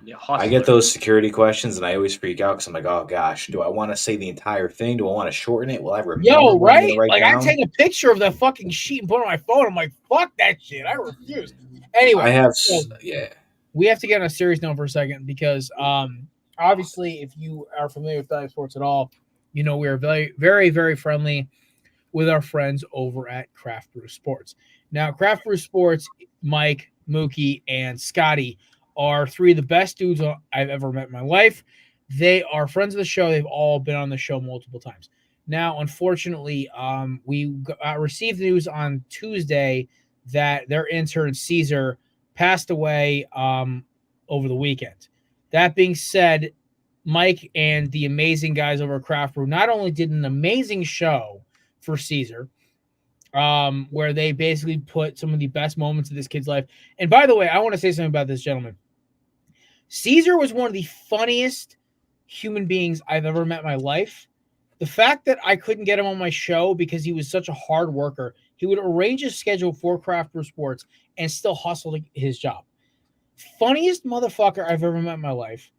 Yeah, I get those security questions, and I always freak out because I'm like, oh gosh, do I want to say the entire thing? Do I want to shorten it? Will I remember? Yo, what I'm right? gonna write Like I down? take a picture of the fucking sheet and put it on my phone. I'm like, fuck that shit. I refuse. Anyway, I have, so yeah. we have to get on a serious note for a second because obviously if you are familiar with Belly Sports at all, you know we are very, very, very friendly with our friends over at Craft Brew Sports. Now, Craft Brew Sports, Mike, Mookie, and Scotty are 3 of the best dudes I've ever met in my life. They are friends of the show. They've all been on the show multiple times. Now, unfortunately, we received news on Tuesday that their intern, Caesar, passed away over the weekend. That being said, Mike and the amazing guys over at Craft Brew not only did an amazing show for Caesar, where they basically put some of the best moments of this kid's life. And by the way, I want to say something about this gentleman. Caesar was one of the funniest human beings I've ever met in my life. The fact that I couldn't get him on my show because he was such a hard worker, he would arrange his schedule for Craft Brew Sports and still hustle his job. Funniest motherfucker I've ever met in my life.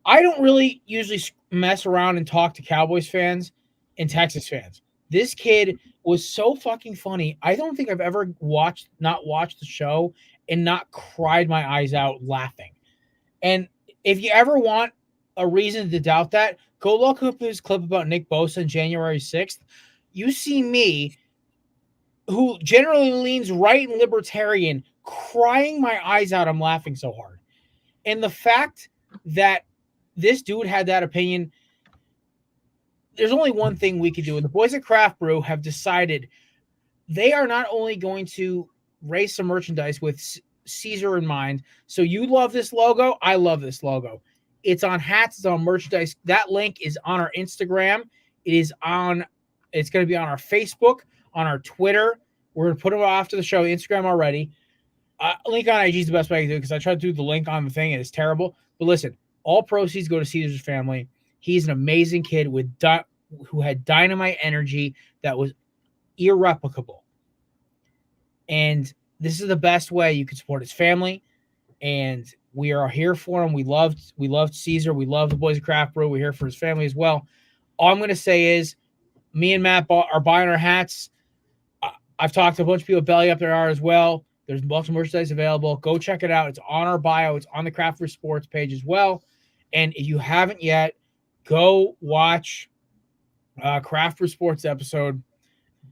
I don't really usually mess around and talk to Cowboys fans and Texas fans. This kid was so fucking funny. I don't think I've ever not watched the show and not cried my eyes out laughing. And if you ever want a reason to doubt that, go look up this clip about Nick Bosa on January 6th. You see me, who generally leans right and libertarian, crying my eyes out. I'm laughing so hard. And the fact that this dude had that opinion, there's only one thing we could do. And the boys at Craft Brew have decided they are not only going to raise some merchandise with Caesar in mind. So you love this logo. I love this logo. It's on hats. It's on merchandise. That link is on our Instagram. It's going to be on our Facebook, on our Twitter. We're going to put them after the show, Instagram already. Link on IG is the best way to do it because I tried to do the link on the thing and it's terrible. But listen, all proceeds go to Caesar's family. He's an amazing kid who had dynamite energy that was irreplicable. And this is the best way you can support his family. And we are here for him. We loved Caesar. We love the boys of Craft Brew. We're here for his family as well. All I'm going to say is me and Matt are buying our hats. I've talked to a bunch of people at Belly Up there are as well. There's a bunch of merchandise available. Go check it out. It's on our bio. It's on the Craft Brew Sports page as well. And if you haven't yet, go watch Craft Brew Sports episode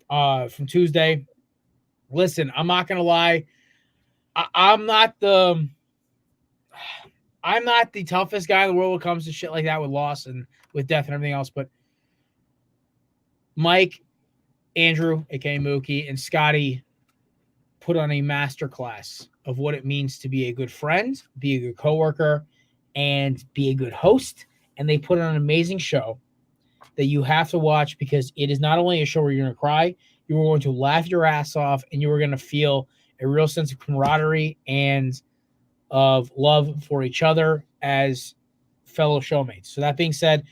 from Tuesday. Listen, I'm not going to lie. I'm not the toughest guy in the world when it comes to shit like that with loss and with death and everything else. But Mike, Andrew, aka Mookie, and Scotty put on a masterclass of what it means to be a good friend, be a good coworker, and be a good host. And they put on an amazing show that you have to watch because it is not only a show where you're going to cry, you are going to laugh your ass off, and you are going to feel a real sense of camaraderie and of love for each other as fellow showmates. So that being said,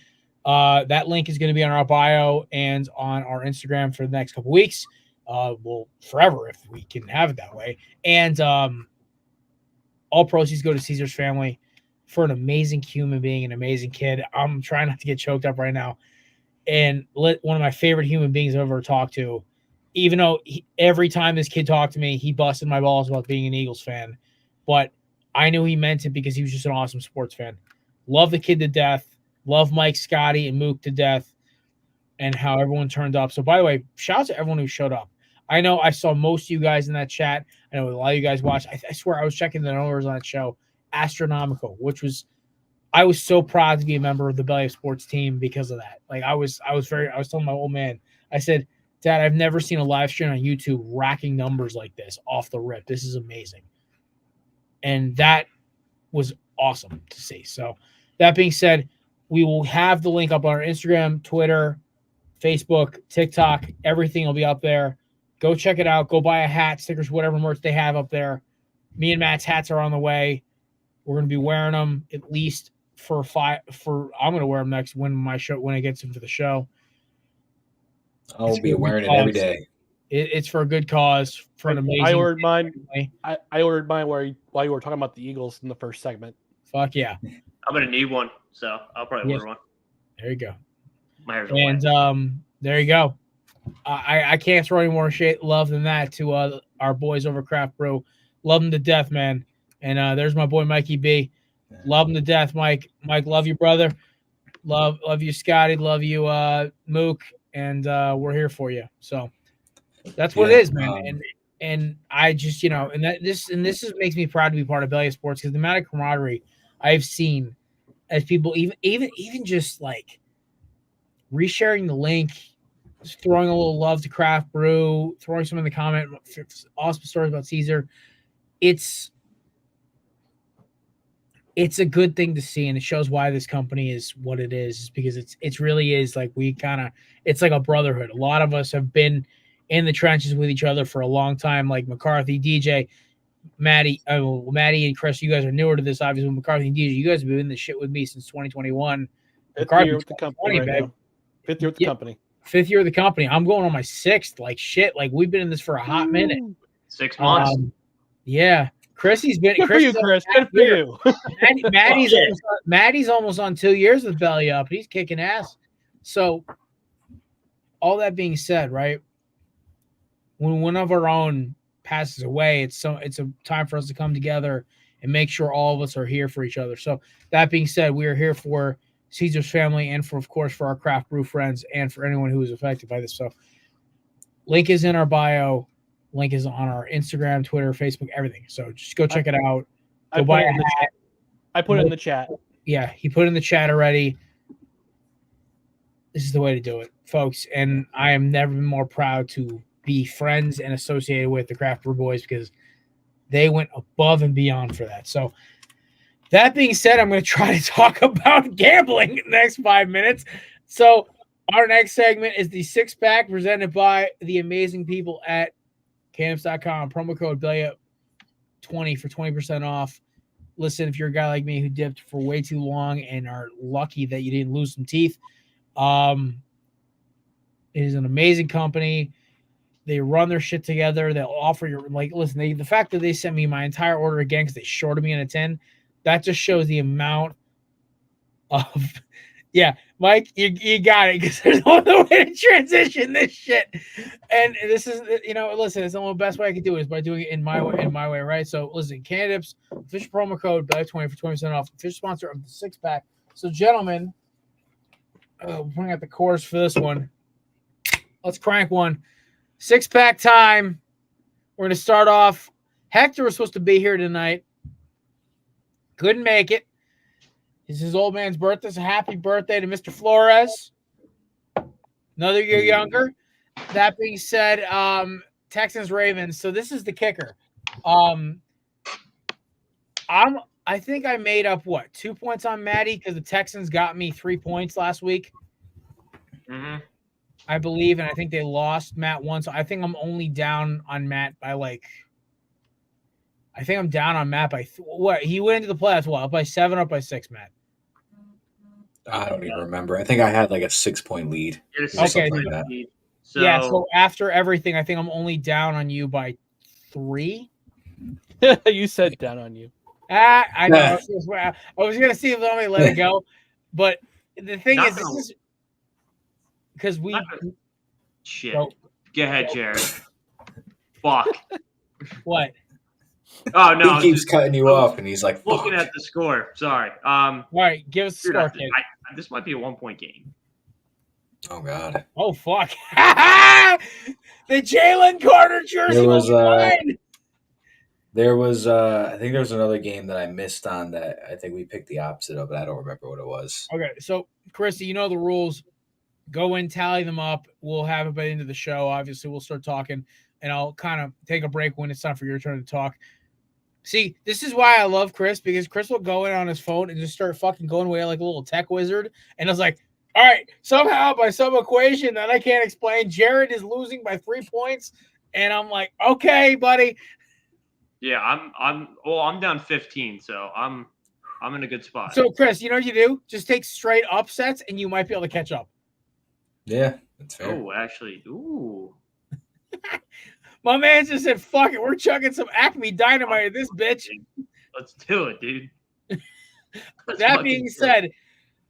that link is going to be on our bio and on our Instagram for the next couple weeks. Well, forever if we can have it that way. And all proceeds go to Caesar's family for an amazing human being, an amazing kid. I'm trying not to get choked up right now. And one of my favorite human beings I've ever talked to. even though every time this kid talked to me, he busted my balls about being an Eagles fan. But I knew he meant it because he was just an awesome sports fan. Love the kid to death. Love Mike, Scotty, and Mook to death, and how everyone turned up. So, by the way, shout out to everyone who showed up. I know I saw most of you guys in that chat. I know a lot of you guys watched. I swear I was checking the numbers on that show. Astronomical, which was I was so proud to be a member of the Belly of Sports team because of that. Like I was telling my old man, I said, Dad, I've never seen a live stream on YouTube racking numbers like this off the rip. This is amazing. And that was awesome to see. So that being said, we will have the link up on our Instagram, Twitter, Facebook, TikTok. Everything will be up there. Go check it out. Go buy a hat, stickers, whatever merch they have up there. Me and Matt's hats are on the way. We're going to be wearing them at least I'm going to wear them next when it gets into the show. I'll be wearing it every day. It's for a good cause, for an amazing. I ordered mine. I ordered mine while you were talking about the Eagles in the first segment. Fuck yeah! I'm gonna need one, so I'll probably order one. There you go. My hair's there you go. I can't throw any more love than that to our boys over Craft Brew. Love them to death, man. And there's my boy Mikey B. Love him to death, Mike. Mike, love you, brother. Love you, Scotty. Love you, Mook. And we're here for you. So that's what it is, man. And I just, this makes me proud to be part of Belly of Sports because the amount of camaraderie I've seen as people even just like resharing the link, just throwing a little love to Craft Brew, throwing some in the comment, awesome stories about Caesar. It's a good thing to see, and it shows why this company is what it is because it really is like it's like a brotherhood. A lot of us have been in the trenches with each other for a long time, like McCarthey, DJ, Maddie and Chris. You guys are newer to this, obviously. McCarthey and DJ, you guys have been in this shit with me since 2021. Fifth year with the company right now. Fifth year with the company. Fifth year of the company. I'm going on my sixth. Like shit. Like we've been in this for a hot minute. 6 months. Yeah. Chrissy's been. Good for you, Chris. Good for you. Maddie's almost on 2 years with Belly Up. He's kicking ass. So, all that being said, right? When one of our own passes away, it's a time for us to come together and make sure all of us are here for each other. So, that being said, we are here for Caesar's family and of course, for our Craft Brew friends and for anyone who is affected by this. So, link is in our bio. Link is on our Instagram, Twitter, Facebook, everything. So just go check it out. I put it in the chat. Yeah, he put it in the chat already. This is the way to do it, folks. And I am never been more proud to be friends and associated with the Craft Brew Boys because they went above and beyond for that. So that being said, I'm going to try to talk about gambling in the next 5 minutes. So our next segment is the six pack presented by the amazing people at Camps.com. Promo code BELLYUP20 for 20% off. Listen, if you're a guy like me who dipped for way too long and are lucky that you didn't lose some teeth, it is an amazing company. They run their shit together. They'll offer your listen. The fact that they sent me my entire order again because they shorted me in a 10, that just shows the amount of. Yeah, Mike, you got it because there's no other way to transition this shit. And this is, listen, it's the only best way I can do it is by doing it in my way, right? So, listen, Candidates, official promo code BELLY20 for 20% off, official sponsor of the six pack. So, gentlemen, we're putting out the chorus for this one. Let's crank one. Six pack time. We're going to start off. Hector was supposed to be here tonight. Couldn't make it. It's his old man's birthday. So happy birthday to Mr. Flores. Another year younger. That being said, Texans Ravens. So this is the kicker. I think I made up 2 points on Maddie because the Texans got me 3 points last week. Mm-hmm. I believe, and I think they lost. Matt won. So I think I'm only down on Matt by I think I'm down on Matt by what? He went into the playoffs. Up by 7, up by 6, Matt. I don't even remember. I think I had like a 6-point lead. Okay. Like that. So after everything, I think I'm only down on you by 3. You said down on you. I know. I was going to see if let me let it go. But the thing is, this is because we. Shit. Go ahead, Jared. Fuck. What? Oh no, He keeps cutting you off, and he's like, looking "Fuck." at the score. Sorry. All right, give us the Dude, score, kid. this might be a 1-point game. Oh God. Oh fuck! The Jalen Carter jersey There was, mine. I think there was another game that I missed on that I think we picked the opposite of, but I don't remember what it was. Okay, so Chrissy, you know the rules. Go in, tally them up. We'll have it by the end of the show. Obviously, we'll start talking, and I'll kind of take a break when it's time for your turn to talk. See, this is why I love Chris, because Chris will go in on his phone and just start fucking going away like a little tech wizard. And I was like, all right, somehow by some equation that I can't explain, Jared is losing by 3 points. And I'm like, okay, buddy. Yeah, I'm down 15, so I'm in a good spot. So, Chris, you know what you do? Just take straight upsets, and you might be able to catch up. Yeah, that's fair. Oh, actually, ooh. My man just said, fuck it, we're chugging some Acme Dynamite at this bitch. Let's do it, dude. That being said,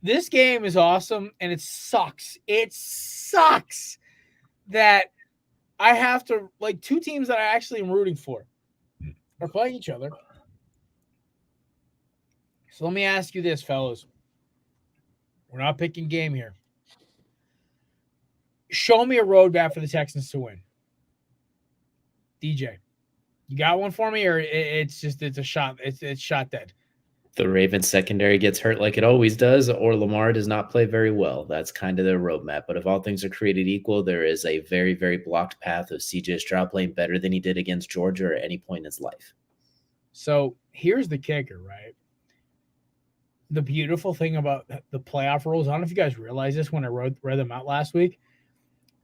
this game is awesome, and it sucks. It sucks that I have to, like, two teams that I actually am rooting for are playing each other. So let me ask you this, fellas. We're not picking game here. Show me a roadmap for the Texans to win. DJ, you got one for me, or it's a shot? It's shot dead. The Ravens secondary gets hurt like it always does, or Lamar does not play very well. That's kind of their roadmap. But if all things are created equal, there is a very, very blocked path of CJ Stroud playing better than he did against Georgia at any point in his life. So here's the kicker, right? The beautiful thing about the playoff rules, I don't know if you guys realize this when I read them out last week.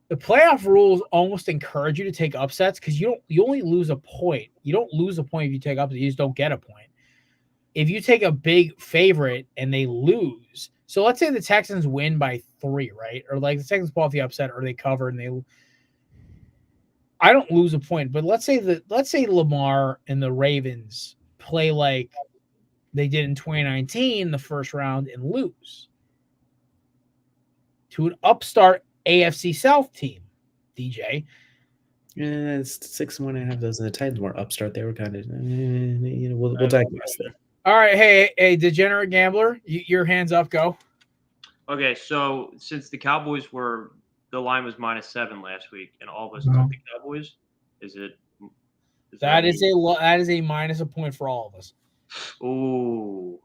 The playoff rules almost encourage you to take upsets because you only lose a point. You don't lose a point if you take upsets. You just don't get a point. If you take a big favorite and they lose, so let's say the Texans win by 3, right? Or like the Texans pull off the upset, or they cover and I don't lose a point. But let's say Lamar and the Ravens play like they did in 2019, the first round, and lose to an upstart AFC South team, DJ. Yeah, it's 6.5 dozen. The Titans weren't upstart. They were kind of, we'll digress there. All right, hey, degenerate gambler, your hands up, go. Okay, so since the Cowboys the line was -7 last week, and all of us took the Cowboys, that is a minus a point for all of us. Ooh.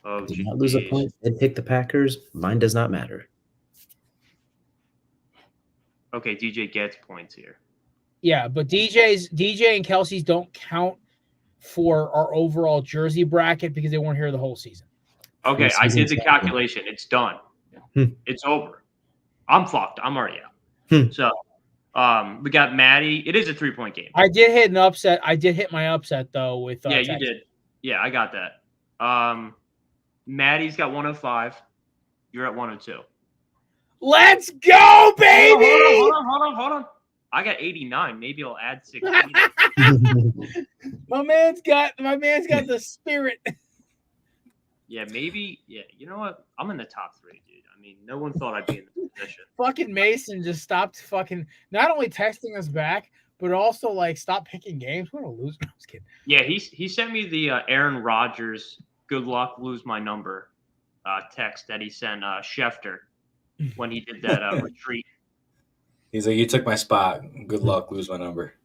Oh, did not lose a point. They pick the Packers. Mine does not matter. Okay, DJ gets points here. Yeah, but DJ and Kelsey's don't count for our overall jersey bracket because they weren't here the whole season. Okay, I did the calculation. It's done. It's over. I'm fucked. I'm already out. So, we got Maddie. It is a 3-point game. I did hit an upset. I did hit my upset though with yeah, Texas. you did. Yeah, I got that. Maddie's got 105. You're at 102. Let's go, baby! Hold on. I got 89. Maybe I'll add 16. My man's got the spirit. Yeah, maybe. Yeah, you know what? I'm in the top 3, dude. I mean, no one thought I'd be in this position. Fucking Mason just stopped fucking not only texting us back, but also like stop picking games. What a loser! I was kidding. Yeah, he sent me the Aaron Rodgers "Good luck, lose my number" text that he sent Schefter when he did that retreat. He's like, "You took my spot. Good luck, lose my number."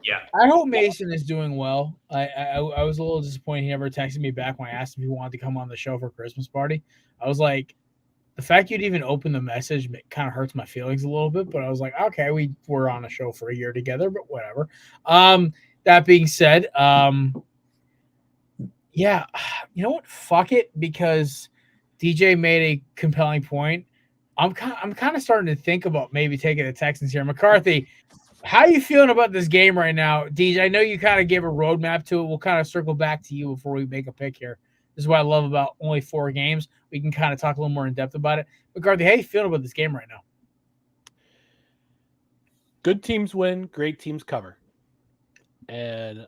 Yeah. I hope Mason is doing well. I was a little disappointed he never texted me back when I asked him if he wanted to come on the show for Christmas party. I was like, the fact you'd even open the message kind of hurts my feelings a little bit, but I was like, okay, we were on a show for a year together, but whatever. That being said, yeah, you know what? Fuck it, because DJ made a compelling point. I'm kind of starting to think about maybe taking the Texans here. Mccarthey, how are you feeling about this game right now? DJ, I know you kind of gave a roadmap to it. We'll kind of circle back to you before we make a pick here. This is what I love about only 4 games. We can kind of talk a little more in depth about it. McCarthy, how are you feeling about this game right now? Good teams win, great teams cover. And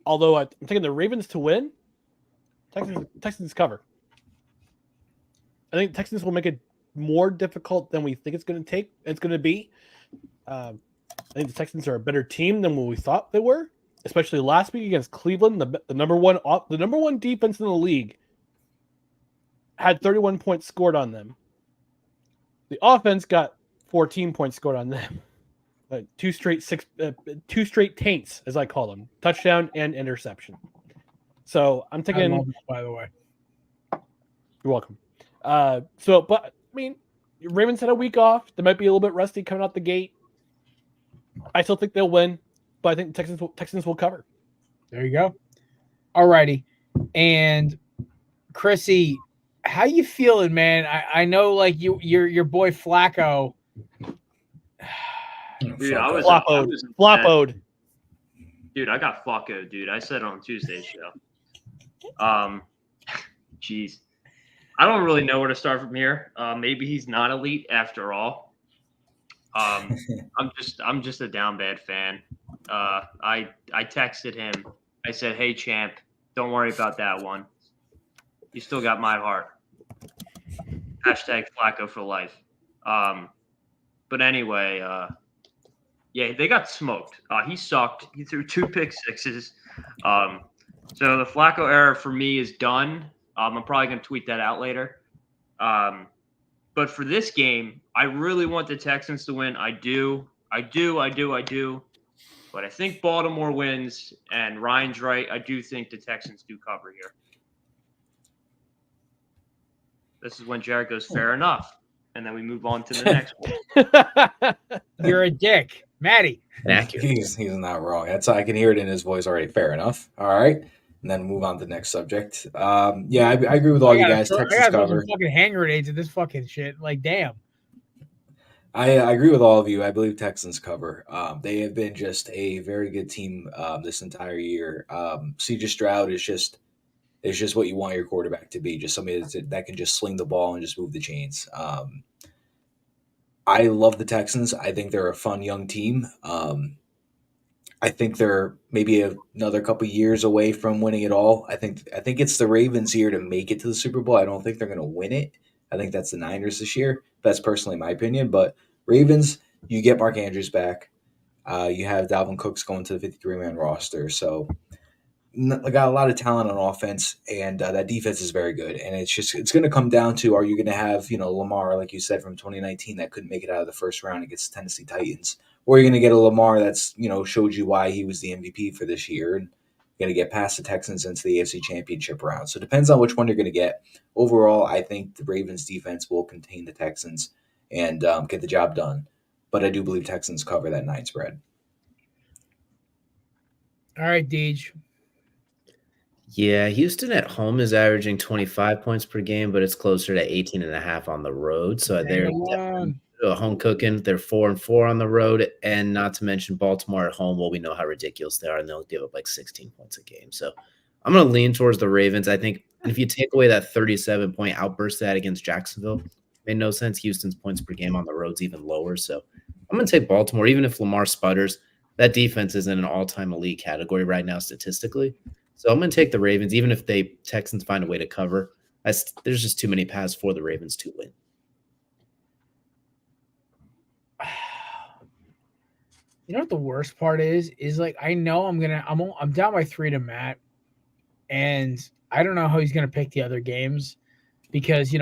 although I'm taking the Ravens to win, Texans cover. I think Texans will make it more difficult than we think it's going to be. I think the Texans are a better team than what we thought they were, especially last week against Cleveland. The number one defense in the league had 31 points scored on them. The offense got 14 points scored on them. Two straight taints, as I call them, touchdown and interception. So I'm thinking. I love it, by the way, you're welcome. But I mean, Ravens had a week off. They might be a little bit rusty coming out the gate. I still think they'll win, but I think Texans will cover. There you go. All righty, and Chrissy, how you feeling, man? I know, like your boy Flacco. Dude, I was floppoed. Dude, I got Flacco, dude. I said it on Tuesday's show. Jeez. I don't really know where to start from here. Maybe he's not elite after all. I'm just a down bad fan. I texted him. I said, "Hey champ, don't worry about that one. You still got my heart." Hashtag Flacco for life. But anyway, yeah, they got smoked. He sucked. He threw 2 pick sixes. So the Flacco era for me is done. I'm probably going to tweet that out later. But for this game, I really want the Texans to win. I do. But I think Baltimore wins, and Ryan's right. I do think the Texans do cover here. This is when Jared goes, fair enough. And then we move on to the next one. You're a dick. Maddie. He's not wrong. That's I can hear it in his voice already. Fair enough. All right. And then move on to the next subject. Yeah, I agree with all you guys. Texas cover. Some fucking hand grenades at this fucking shit. Like, damn. I agree with all of you. I believe Texans cover. They have been just a very good team this entire year. CJ Stroud is just what you want your quarterback to be. Just somebody that can just sling the ball and just move the chains. I love the Texans. I think they're a fun young team. I think they're maybe another couple years away from winning it all. I think it's the Ravens' year to make it to the Super Bowl. I don't think they're going to win it. I think that's the Niners this year. That's personally my opinion. But Ravens, you get Mark Andrews back. You have Dalvin Cooks going to the 53-man roster. So I got a lot of talent on offense, and that defense is very good. And it's going to come down to, are you going to have, Lamar, like you said, from 2019 that couldn't make it out of the first round against Tennessee Titans, or you're going to get a Lamar that's, showed you why he was the MVP for this year, and you're going to get past the Texans into the AFC Championship round. So it depends on which one you're going to get. Overall, I think the Ravens defense will contain the Texans and get the job done. But I do believe Texans cover that 9 spread. All right, Deej. Yeah, Houston at home is averaging 25 points per game, but it's closer to 18.5 on the road. So they're home cooking. They're 4-4 on the road, and not to mention Baltimore at home. Well, we know how ridiculous they are, and they'll give up like 16 points a game. So I'm going to lean towards the Ravens. I think if you take away that 37-point outburst that against Jacksonville, made no sense. Houston's points per game on the road's even lower. So I'm going to take Baltimore, even if Lamar sputters. That defense is in an all-time elite category right now statistically. So I'm going to take the Ravens, even if Texans find a way to cover. There's just too many paths for the Ravens to win. You know what the worst part is like, I know I'm down by 3 to Matt, and I don't know how he's going to pick the other games because,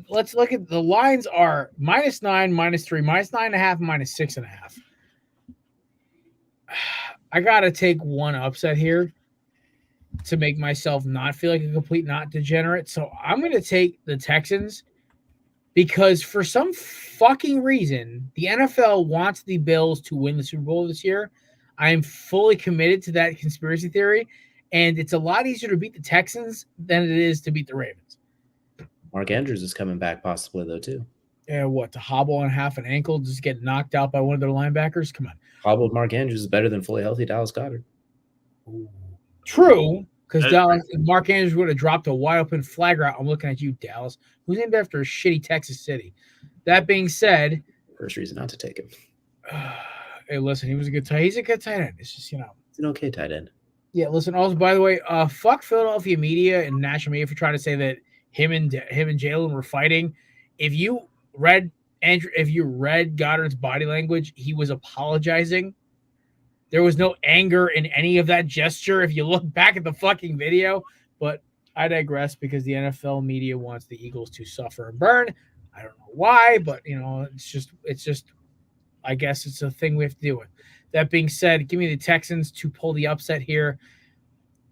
let's look at the lines are -9, -3, -9.5, -6.5. I got to take one upset here to make myself not feel like a complete not degenerate. So I'm going to take the Texans because for some fucking reason, the NFL wants the Bills to win the Super Bowl this year. I am fully committed to that conspiracy theory, and it's a lot easier to beat the Texans than it is to beat the Ravens. Mark Andrews is coming back possibly, though, too. Yeah, to hobble on half an ankle, just get knocked out by one of their linebackers? Come on. Hobbled Mark Andrews is better than fully healthy Dallas Goedert. Ooh. True, because Mark Andrews would have dropped a wide open flag route. I'm looking at you, Dallas, who's named after a shitty Texas city. That being said, first reason not to take him. Hey, listen, he's a good tight end. It's just it's an okay tight end. Yeah, listen. Also, by the way, fuck Philadelphia media and national media for trying to say that him and Jalen were fighting. If you read Andrew, if you read Goddard's body language, he was apologizing. There was no anger in any of that gesture if you look back at the fucking video. But I digress because the NFL media wants the Eagles to suffer and burn. I don't know why, but it's just I guess it's a thing we have to deal with. That being said, give me the Texans to pull the upset here.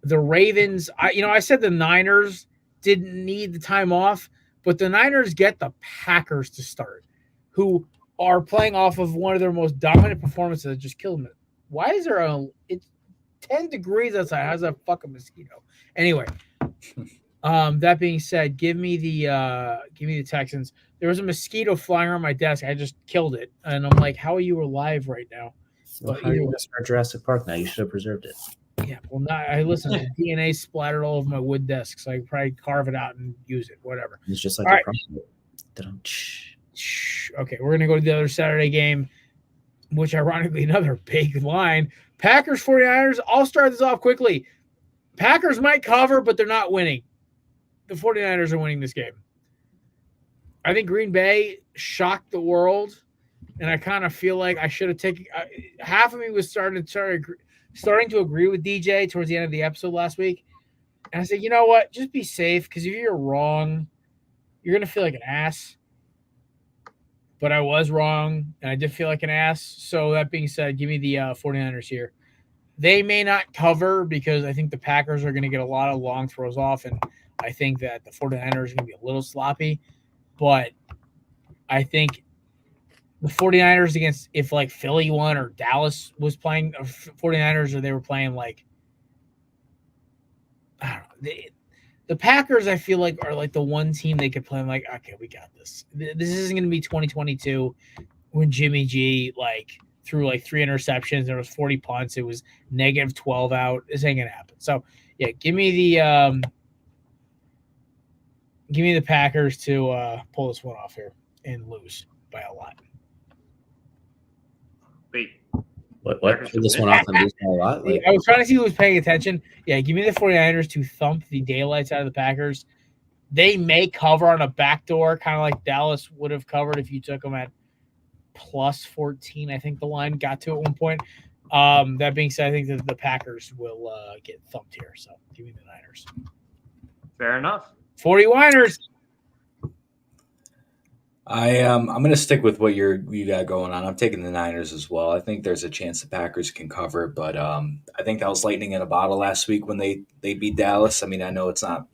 The Ravens, I said the Niners didn't need the time off, but the Niners get the Packers to start, who are playing off of one of their most dominant performances that just killed them. Why is there it's 10 degrees outside? How's that fucking mosquito? Anyway, that being said, give me the Texans. There was a mosquito flying around my desk. I just killed it. And I'm like, how are you alive right now? Well, how are you going to start Jurassic Park now? You should have preserved it. Yeah, well, I listen. The DNA splattered all over my wood desk, so I could probably carve it out and use it. Whatever. It's just like all a right. Okay, we're gonna go to the other Saturday game, which ironically another big line. Packers 49ers. I'll start this off quickly. Packers might cover, but they're not winning. The 49ers are winning this game. I think Green Bay shocked the world, and I kind of feel like I should have taken. Half of me was starting to agree with DJ towards the end of the episode last week. And I said, you know what? Just be safe, because if you're wrong, you're going to feel like an ass. But I was wrong, and I did feel like an ass. So that being said, give me the 49ers here. They may not cover because I think the Packers are going to get a lot of long throws off, and I think that the 49ers are going to be a little sloppy. But I think the 49ers against, if like Philly won or Dallas was playing 49ers, or they were playing like, I don't know, the Packers, I feel like, are like the one team they could play. I'm like, okay, we got this. This isn't going to be 2022 when Jimmy G threw like 3 interceptions. There was 40 punts. It was -12 out. This ain't going to happen. So yeah, give me the Packers to pull this one off here and lose by a lot. Wait. What? Pull this one off and lose by a lot? I was trying to see who was paying attention. Yeah, give me the 49ers to thump the daylights out of the Packers. They may cover on a backdoor, kind of like Dallas would have covered if you took them at +14. I think the line got to at one point. That being said, I think that the Packers will get thumped here. So give me the Niners. Fair enough. 49ers. I'm going to stick with what you got going on. I'm taking the Niners as well. I think there's a chance the Packers can cover, but I think that was lightning in a bottle last week when they beat Dallas. I mean, I know it's not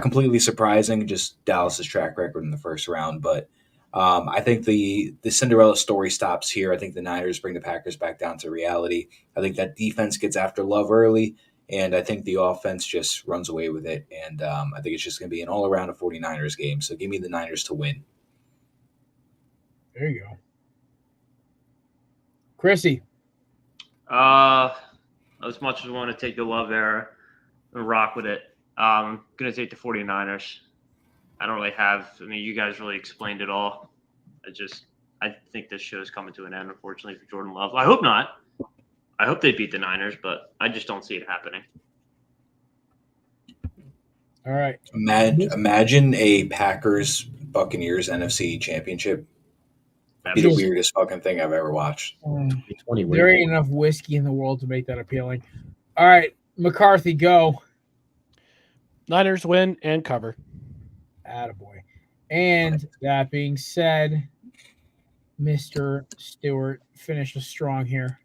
completely surprising, just Dallas's track record in the first round, but I think the Cinderella story stops here. I think the Niners bring the Packers back down to reality. I think that defense gets after Love early, and I think the offense just runs away with it. And I think it's just going to be an all-around 49ers game. So give me the Niners to win. There you go. Chrissy. As much as I want to take the Love era and rock with it, I'm going to take the 49ers. I don't really have – you guys really explained it all. I think this show is coming to an end, unfortunately, for Jordan Love. I hope not. I hope they beat the Niners, but I just don't see it happening. All right. Imagine a Packers-Buccaneers NFC championship. That'd be the weirdest fucking thing I've ever watched. There ain't enough whiskey in the world to make that appealing. All right, McCarthy, go. Niners win and cover. Attaboy. And that being said, Mr. Stuart finished strong here.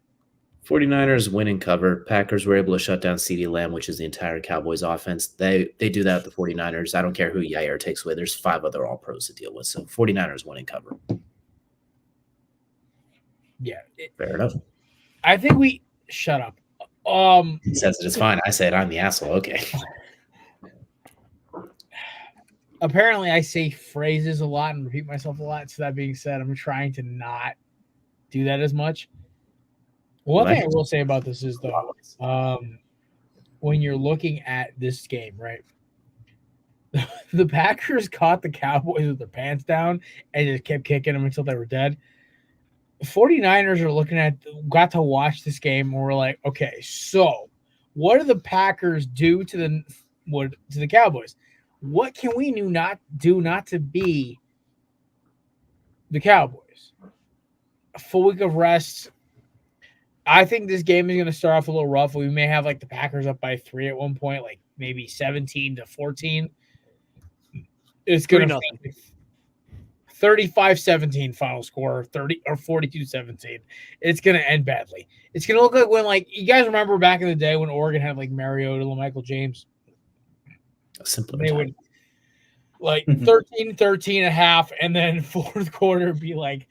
49ers win and cover. Packers were able to shut down CeeDee Lamb, which is the entire Cowboys offense. They do that with the 49ers. I don't care who Yair takes away. There's 5 other All-Pros to deal with. So 49ers win and cover. Yeah. Fair enough. I think we – shut up. He says it is fine. I said I'm the asshole. Okay. Apparently, I say phrases a lot and repeat myself a lot. So that being said, I'm trying to not do that as much. One thing I will say about this is, though, when you're looking at this game, right, the Packers caught the Cowboys with their pants down and just kept kicking them until they were dead. 49ers are got to watch this game, and we're like, okay, so what do the Packers do to the Cowboys? What can we not to be the Cowboys. A full week of rest. I think this game is going to start off a little rough. We may have like the Packers up by 3 at one point, like maybe 17-14. It's going to 35-17 final score, 30 or 42-17. It's going to end badly. It's going to look like when, like, you guys remember back in the day when Oregon had like Mariota and Michael James. Simpler They time. would like 13 and a half, and then fourth quarter be like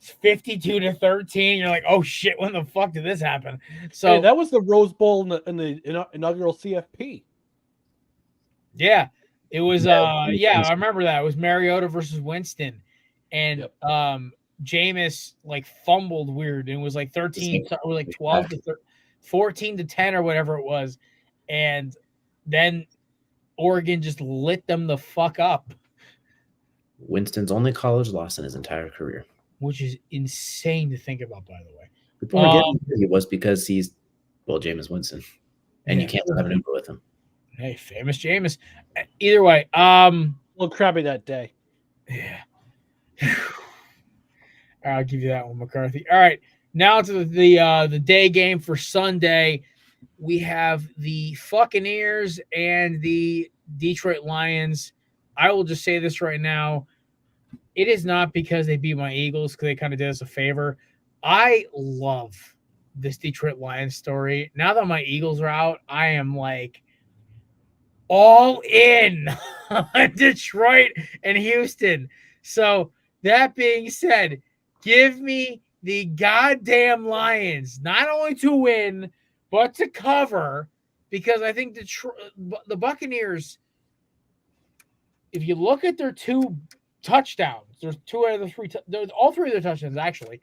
52-13. You're like, oh shit, when the fuck did this happen? So Hey, that was the Rose Bowl in the inaugural CFP. yeah, it was. I Winston. remember that. It was Mariota versus Winston, and Jameis like fumbled weird, and it was like 13 or like 12 to 14 to 10 or whatever it was, and then Oregon just lit them the fuck up, Winston's only college loss in his entire career. which is insane to think about, by the way. People forget it was because he's Jameis Winston, and you can't have an Uber with him. Hey, famous Jameis. Either way, A little crabby that day. yeah. I'll give you that one, McCarthy. All right, now to the day game for Sunday. We have the Buccaneers and the Detroit Lions. I will just say this right now. It is not because they beat my Eagles, because they kind of did us a favor. I love this Detroit Lions story. Now that my Eagles are out, I am like all in on Detroit and Houston. So that being said, give me the goddamn Lions, not only to win, but to cover, because I think the Buccaneers, if you look at their 2 touchdowns, there's 2 out of the 3, all 3 of their touchdowns actually.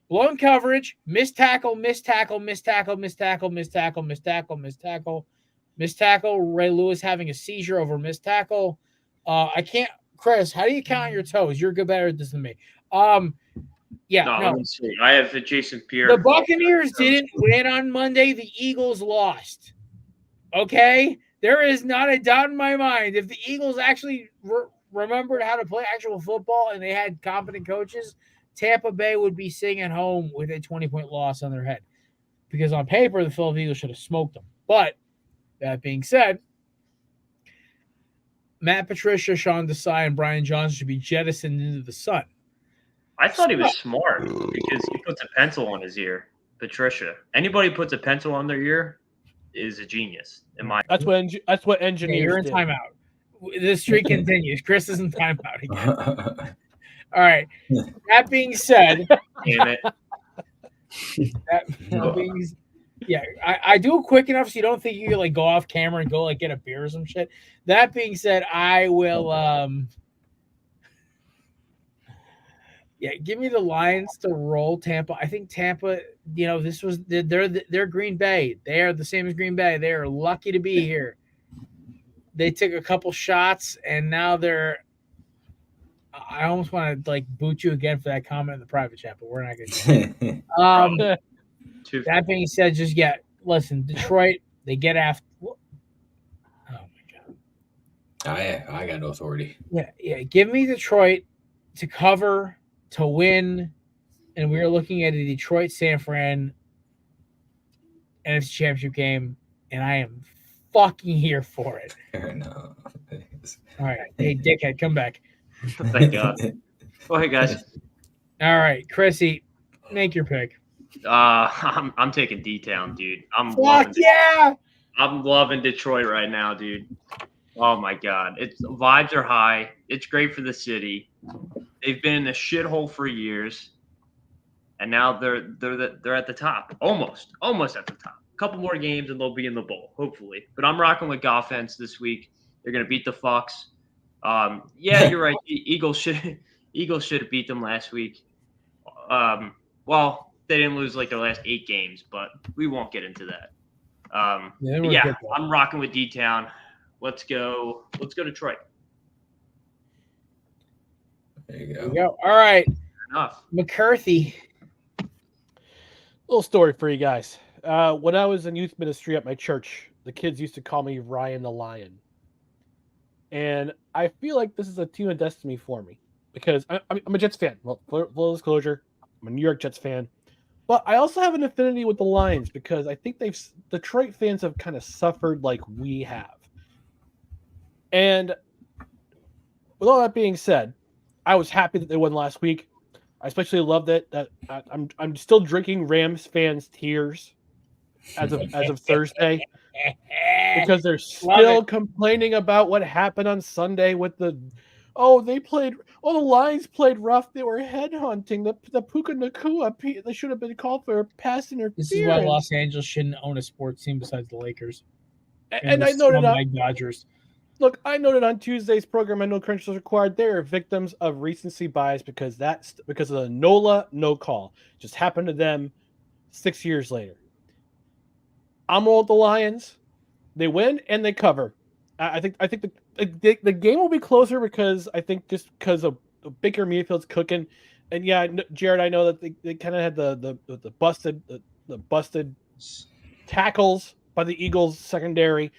Blown coverage, missed tackle, missed tackle, missed tackle, missed tackle, missed tackle, missed tackle, missed tackle, missed tackle. Ray Lewis having a seizure over missed tackle. I can't, Chris, how do you count your toes? You're good better at this than me. Let me see. I have Jason Pierre. The Buccaneers didn't win on Monday. The Eagles lost. Okay? There is not a doubt in my mind. If the Eagles actually remembered how to play actual football and they had competent coaches, Tampa Bay would be sitting at home with a 20-point loss on their head. Because on paper, the Philadelphia Eagles should have smoked them. But that being said, Matt Patricia, Sean Desai, and Brian Johnson should be jettisoned into the sun. I thought he was smart because he puts a pencil on his ear. Patricia. Anybody puts a pencil on their ear is a genius. That's what engineers You're in do. timeout. The streak continues. Chris is in timeout again. All right. That being said, Damn it. I do it quick enough so you don't think you can like go off camera and go like get a beer or some shit. That being said, I will give me the Lions to roll Tampa. I think Tampa, they're Green Bay. They are the same as Green Bay. They are lucky to be here. They took a couple shots and now I almost want to like boot you again for that comment in the private chat, but we're not going to. That being said, listen, Detroit, they get after. Oh my god! I got no authority. Yeah. Give me Detroit to cover, to win, and we are looking at a Detroit San Fran NFC Championship game, and I am fucking here for it. No. All right, hey dickhead, come back. Thank God. Go ahead, guys. All right, Chrissy, make your pick. I'm taking D-Town, dude. I'm loving Detroit right now, dude. Oh my God, vibes are high. It's great for the city. They've been in a shithole for years, and now they're at the top, almost at the top. A couple more games and they'll be in the bowl, hopefully. But I'm rocking with Goffense this week. They're gonna beat the Fucks. You're right. Eagles should have beat them last week. Well, they didn't lose like their last 8 games, but we won't get into that. I'm rocking with D-Town. Let's go Detroit. There you go. All right. Enough. McCarthy. Little story for you guys. When I was in youth ministry at my church, the kids used to call me Ryan the Lion. And I feel like this is a team of destiny for me because I'm a Jets fan. Well, full disclosure, I'm a New York Jets fan. But I also have an affinity with the Lions because I think Detroit fans have kind of suffered like we have. And with all that being said, I was happy that they won last week. I especially loved it that I'm still drinking Rams fans' tears as of Thursday because they're still complaining about what happened on Sunday with the the Lions played rough. They were headhunting the Puka Nakua. They should have been called for pass interference. This is why Los Angeles shouldn't own a sports team besides the Lakers. And I noted on Dodgers. Look, I noted on Tuesday's program, I know credentials required. They are victims of recency bias because of the NOLA no call. Just happened to them 6 years later. I'm rolling with the Lions. They win and they cover. I think the game will be closer because I think just because of Baker Mayfield's cooking, and yeah, Jared, I know that they kind of had the busted tackles by the Eagles secondary.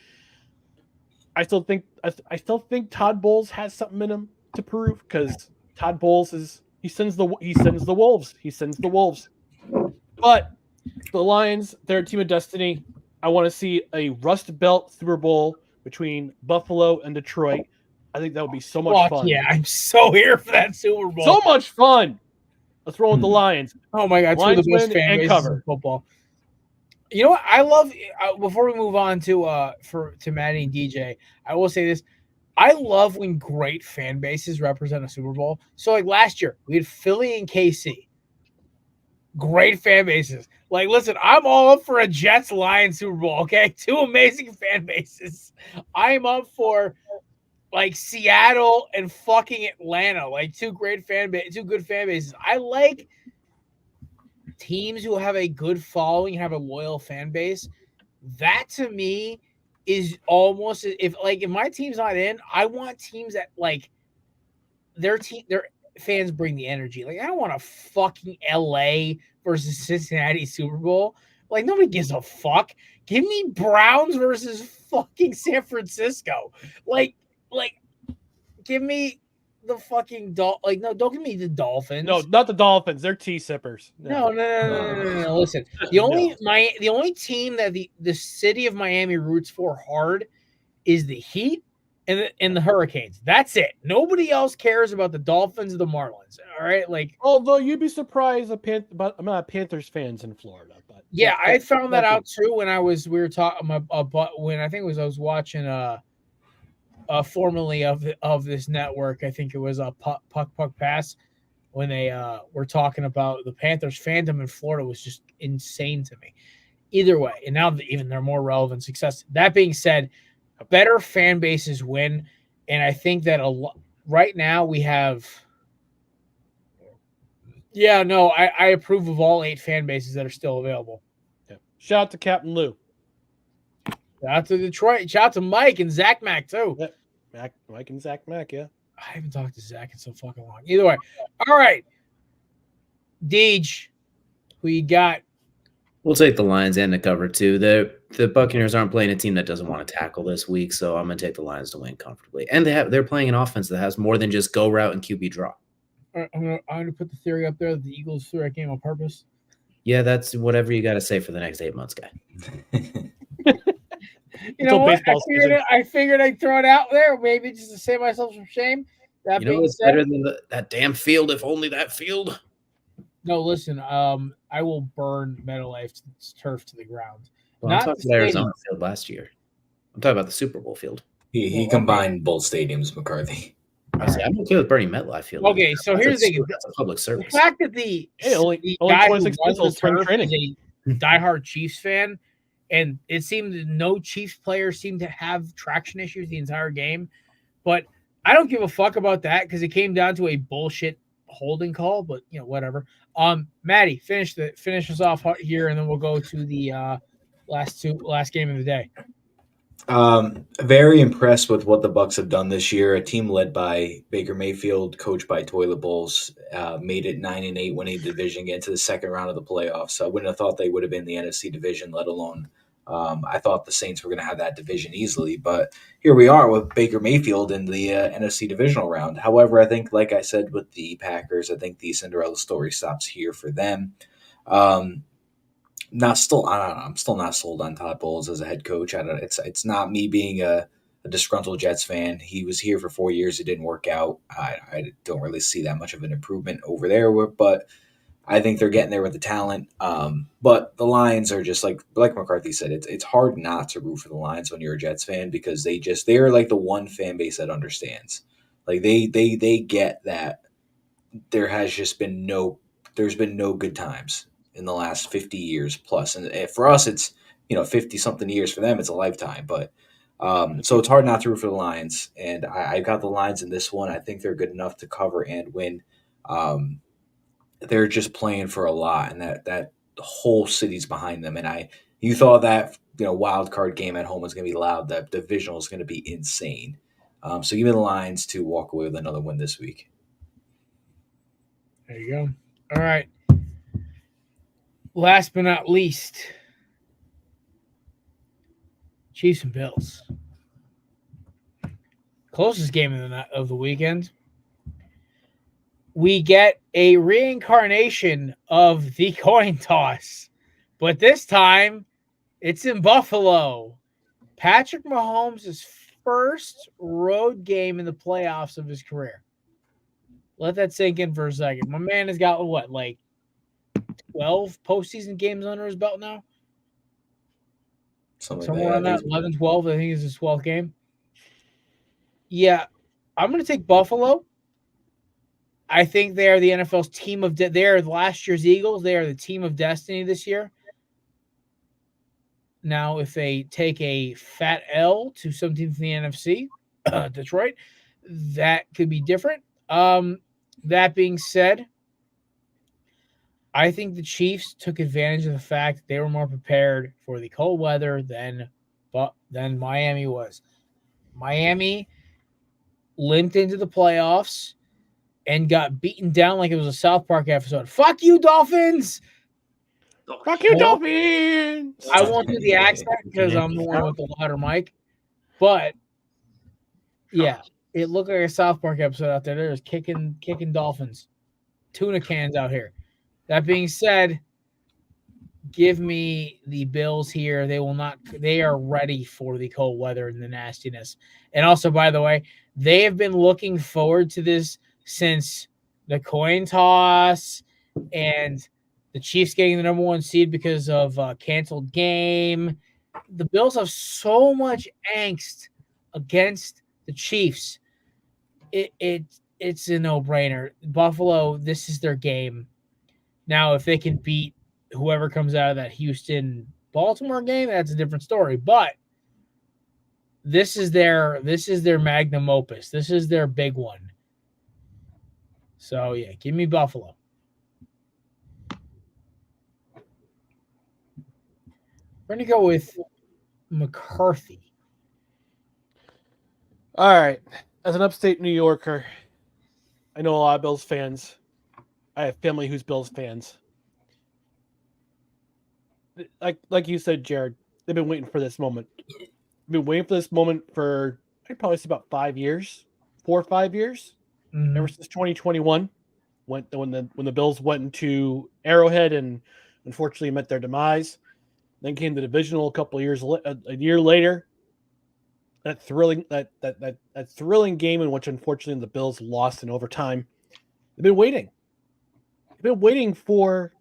I still think Todd Bowles has something in him to prove because Todd Bowles he sends the wolves. But the Lions, they're a team of destiny. I want to see a Rust Belt Super Bowl between Buffalo and Detroit. I think that would be so much fun. Yeah, I'm so here for that Super Bowl. So much fun. Let's roll with the Lions. Oh my God, Lions two of the best fan bases in football. You know what? I love. Before we move on to Maddie and DJ, I will say this: I love when great fan bases represent a Super Bowl. So like last year, we had Philly and KC. Great fan bases. Like, listen, I'm all up for a Jets Lions Super Bowl. Okay, two amazing fan bases. I'm up for like Seattle and fucking Atlanta, like two good fan bases. I like teams who have a good following, have a loyal fan base. That to me is almost if my team's not in, I want teams that like their fans bring the energy. Like I don't want a fucking LA versus Cincinnati Super Bowl. Like nobody gives a fuck. Give me Browns versus fucking San Francisco. Like give me the fucking don't give me the Dolphins. No, not the Dolphins. They're tea sippers. No. Listen, the only team that the city of Miami roots for hard is the Heat and the Hurricanes. That's it. Nobody else cares about the Dolphins or the Marlins. All right, like although you'd be surprised about I'm not Panthers fans in Florida, but yeah, I found that out too when I was when I think it was I was watching formerly of this network. I think it was a puck pass when they were talking about the Panthers fandom in Florida was just insane to me. Either way, and now even they're more relevant success. That being said, better fan bases win, and I think that right now we have. Yeah, no, I approve of all 8 fan bases that are still available. Yeah. Shout out to Captain Lou. Shout out to Detroit. Shout out to Mike and Zach Mack too. Yeah. Mike and Zach Mack, yeah. I haven't talked to Zach in so fucking long. Either way. All right. Deej, who you got? We'll take the Lions and the cover too. The Buccaneers aren't playing a team that doesn't want to tackle this week, so I'm going to take the Lions to win comfortably. And they're playing an offense that has more than just go route and QB draw. I'm gonna put the theory up there that the Eagles threw that game on purpose. Yeah, that's whatever you got to say for the next 8 months, guy. You know what? I figured I'd throw it out there, maybe just to save myself some shame. That you know what's better than that damn field, if only that field? No, listen, I will burn MetLife's turf to the ground. Well, I'm talking about Arizona field last year. I'm talking about the Super Bowl field. He combined both stadiums, McCarthy. I'm okay with burning MetLife field. Okay, so here's the thing. That's a public service. The fact that the guy who runs the turf is a diehard Chiefs fan, and it seemed that no Chiefs players seemed to have traction issues the entire game. But I don't give a fuck about that because it came down to a bullshit holding call, but whatever. Maddie, finish us off here, and then we'll go to the last game of the day. Very impressed with what the Bucs have done this year. A team led by Baker Mayfield, coached by Toilet Bowls, made it 9-8, winning the division, get into the second round of the playoffs. I wouldn't have thought they would have been in the NFC division, let alone I thought the Saints were going to have that division easily, but here we are with Baker Mayfield in the NFC Divisional round. However, I think, like I said with the Packers, I think the Cinderella story stops here for them. I'm still not sold on Todd Bowles as a head coach. It's not me being a disgruntled Jets fan. He was here for 4 years. It didn't work out. I don't really see that much of an improvement over there, but I think they're getting there with the talent. But the Lions are just like McCarthy said, it's hard not to root for the Lions when you're a Jets fan because they're like the one fan base that understands. Like they get that there's been no good times in the last 50 years plus. And for us, it's 50 something years. For them, it's a lifetime. But so it's hard not to root for the Lions. And I got the Lions in this one. I think they're good enough to cover and win. They're just playing for a lot, and that whole city's behind them. And you thought that wild card game at home was going to be loud. That divisional is going to be insane. So give me the Lions to walk away with another win this week. There you go. All right. Last but not least, Chiefs and Bills. Closest game of the weekend. We get a reincarnation of the coin toss, but this time it's in Buffalo. Patrick Mahomes' first road game in the playoffs of his career. Let that sink in for a second. My man has got, 12 postseason games under his belt now? Somewhere around that, 11, 12, I think is his 12th game. Yeah, I'm going to take Buffalo. I think they are the NFL's team of they are last year's Eagles. They are the team of destiny this year. Now, if they take a fat L to some team from the NFC, Detroit, that could be different. That being said, I think the Chiefs took advantage of the fact that they were more prepared for the cold weather than Miami was. Miami limped into the playoffs and got beaten down like it was a South Park episode. Fuck you, Dolphins! Fuck you, Dolphins! I won't do the accent because I'm the one with the louder mic. But, yeah, it looked like a South Park episode out there. They're just kicking Dolphins. Tuna cans out here. That being said, give me the Bills here. They are ready for the cold weather and the nastiness. And also, by the way, they have been looking forward to this since the coin toss and the Chiefs getting the number 1 seed because of a canceled game. The Bills have so much angst against the Chiefs. It's a no-brainer. Buffalo, this is their game. Now, if they can beat whoever comes out of that Houston-Baltimore game, that's a different story. But this is their magnum opus. This is their big one. So, yeah, give me Buffalo. We're going to go with McCarthy. All right. As an upstate New Yorker, I know a lot of Bills fans. I have family who's Bills fans. Like you said, Jared, they've been waiting for this moment. They've been waiting for this moment for, I'd probably say about 5 years, 4 or 5 years. Mm-hmm. Ever since 2021, when the Bills went into Arrowhead and unfortunately met their demise. Then came the divisional a year later. That thrilling game in which unfortunately the Bills lost in overtime. They've been waiting. They've been waiting for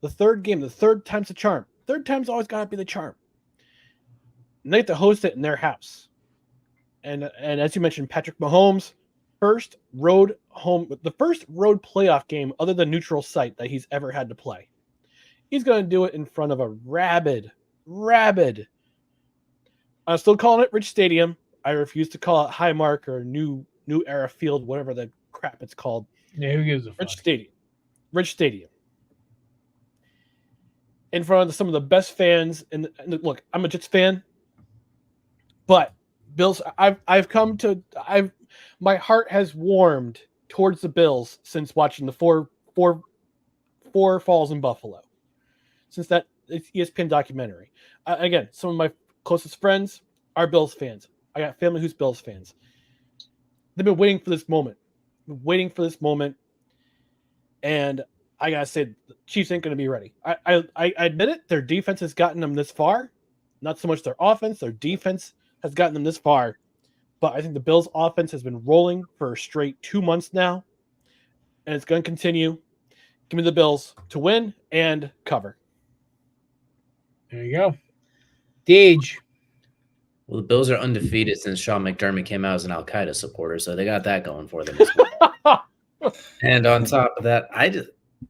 the third game. The third time's the charm. Third time's always got to be the charm. And they have to host it in their house. And as you mentioned, Patrick Mahomes, the first road playoff game other than neutral site that he's ever had to play. He's going to do it in front of a rabid. I'm still calling it Rich Stadium. I refuse to call it Highmark or New Era Field, whatever the crap it's called. Yeah, who gives a fuck? Rich Stadium. In front of some of the best fans. And look, I'm a Jets fan, but Bills. My heart has warmed towards the Bills since watching the four falls in Buffalo. Since that It's ESPN documentary. Again, some of my closest friends are Bills fans. I got family who's Bills fans. They've been waiting for this moment. And I gotta say, the Chiefs ain't gonna be ready. I admit it. Their defense has gotten them this far. Not so much their offense. Their defense has gotten them this far. But I think the Bills' offense has been rolling for a straight 2 months now, and it's going to continue. Give me the Bills to win and cover. There you go. Deej. Well, the Bills are undefeated since Sean McDermott came out as an Al Qaeda supporter, so they got that going for them as well. And on top of that,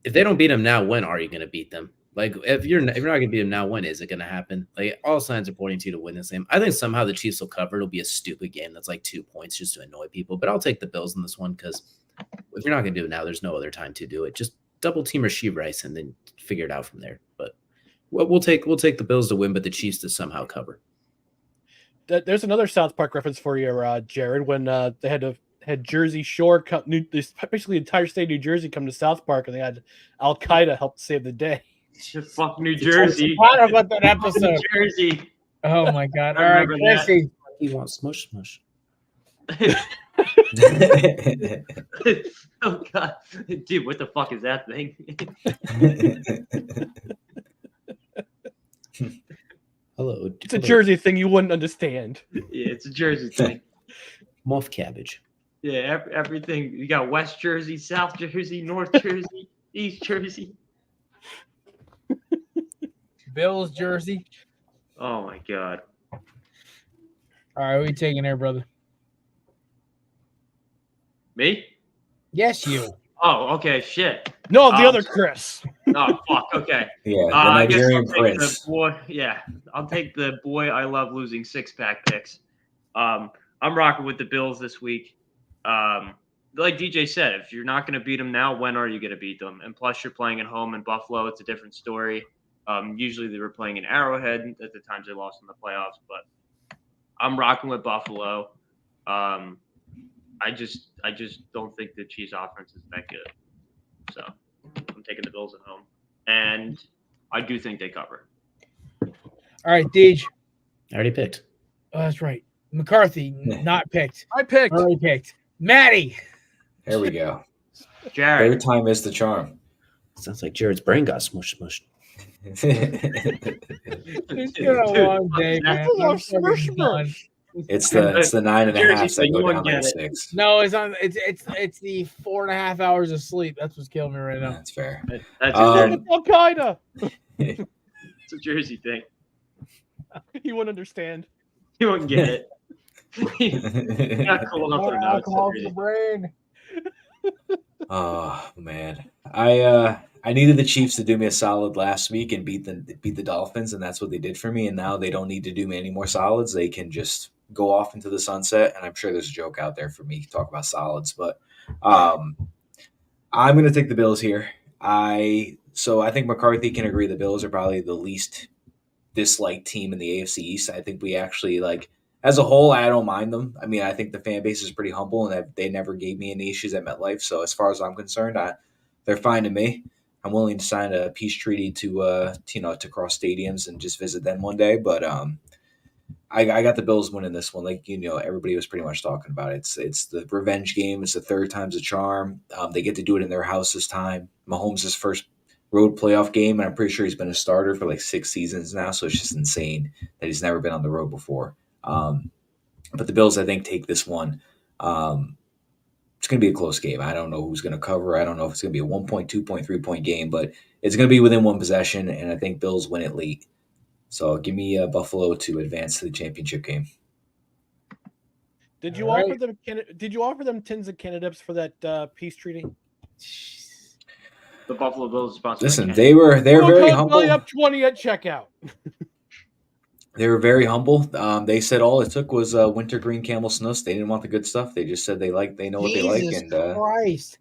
if they don't beat them now, when are you going to beat them? Like, if you're not going to beat them now, when is it going to happen? Like, all signs are pointing to you to win this game. I think somehow the Chiefs will cover. It'll be a stupid game that's like 2 points just to annoy people. But I'll take the Bills in this one because if you're not going to do it now, there's no other time to do it. Just double team Rasheed Rice and then figure it out from there. But we'll take the Bills to win, but the Chiefs to somehow cover. There's another South Park reference for you, Jared, when they had Jersey Shore come, basically the entire state of New Jersey come to South Park, and they had Al Qaeda help save the day. Fuck New Jersey. I forgot about that episode. New Jersey. Oh my God! I All right, remember Chrissy. He wants smush smush. Oh God, dude, what the fuck is that thing? Hello. It's a Jersey thing you wouldn't understand. Yeah, it's a Jersey thing. Muff cabbage. Yeah, everything. You got West Jersey, South Jersey, North Jersey, East Jersey. Bills jersey. Oh my God. All right, what are you taking there, brother? Me? Yes, you. Oh, okay. Shit. No, the other Chris. Oh, fuck. Okay. Yeah, the I guess Nigerian I'll take prince. the boy. Yeah, I'll take the boy. I love losing 6-pack picks. I'm rocking with the Bills this week. Like DJ said, if you're not going to beat them now, when are you going to beat them? And plus, you're playing at home in Buffalo. It's a different story. Usually they were playing in Arrowhead at the times they lost in the playoffs, but I'm rocking with Buffalo. I just don't think the Chiefs offense is that good. So I'm taking the Bills at home. And I do think they cover. All right, Deej. I already picked. Oh, that's right. McCarthy, not picked. I picked. Already picked. Maddie. There we go. Jared. Third time is the charm. Sounds like Jared's brain got smushed. It's been a long day, man. I'm fucking done. It's the 9.5 Jersey, that you go wouldn't down like get 6. No, it's the 4.5 hours of sleep. That's what's killing me right now. That's fair. That's Al Qaeda. it's a Jersey thing. He wouldn't understand. You wouldn't get it. You're not cool enough to know. Alcohol to the brain. Oh man, I needed the Chiefs to do me a solid last week and beat the Dolphins, and that's what they did for me. And now they don't need to do me any more solids; they can just go off into the sunset. And I'm sure there's a joke out there for me to talk about solids, but I'm going to take the Bills here. So I think McCarthy can agree the Bills are probably the least disliked team in the AFC East. I think we actually as a whole, I don't mind them. I mean, I think the fan base is pretty humble and they never gave me any issues at MetLife. So as far as I'm concerned, they're fine to me. I'm willing to sign a peace treaty to cross stadiums and just visit them one day. But I got the Bills winning this one. Everybody was pretty much talking about it. It's the revenge game. It's the third time's a charm. They get to do it in their house this time. Mahomes' first road playoff game, and I'm pretty sure he's been a starter for 6 seasons now. So it's just insane that he's never been on the road before. But the Bills, I think, take this one. It's going to be a close game. I don't know who's going to cover. I don't know if it's going to be a 1 point, 2 point, 3 point game, but it's going to be within one possession, and I think Bills win it late. So give me Buffalo to advance to the championship game. Did you offer them tins of candidates for that peace treaty? The Buffalo Bills sponsor. Listen, they were very humble. Up 20 at checkout. They were very humble. They said all it took was wintergreen camel snus. They didn't want the good stuff. They just said they know what they like. And Christ.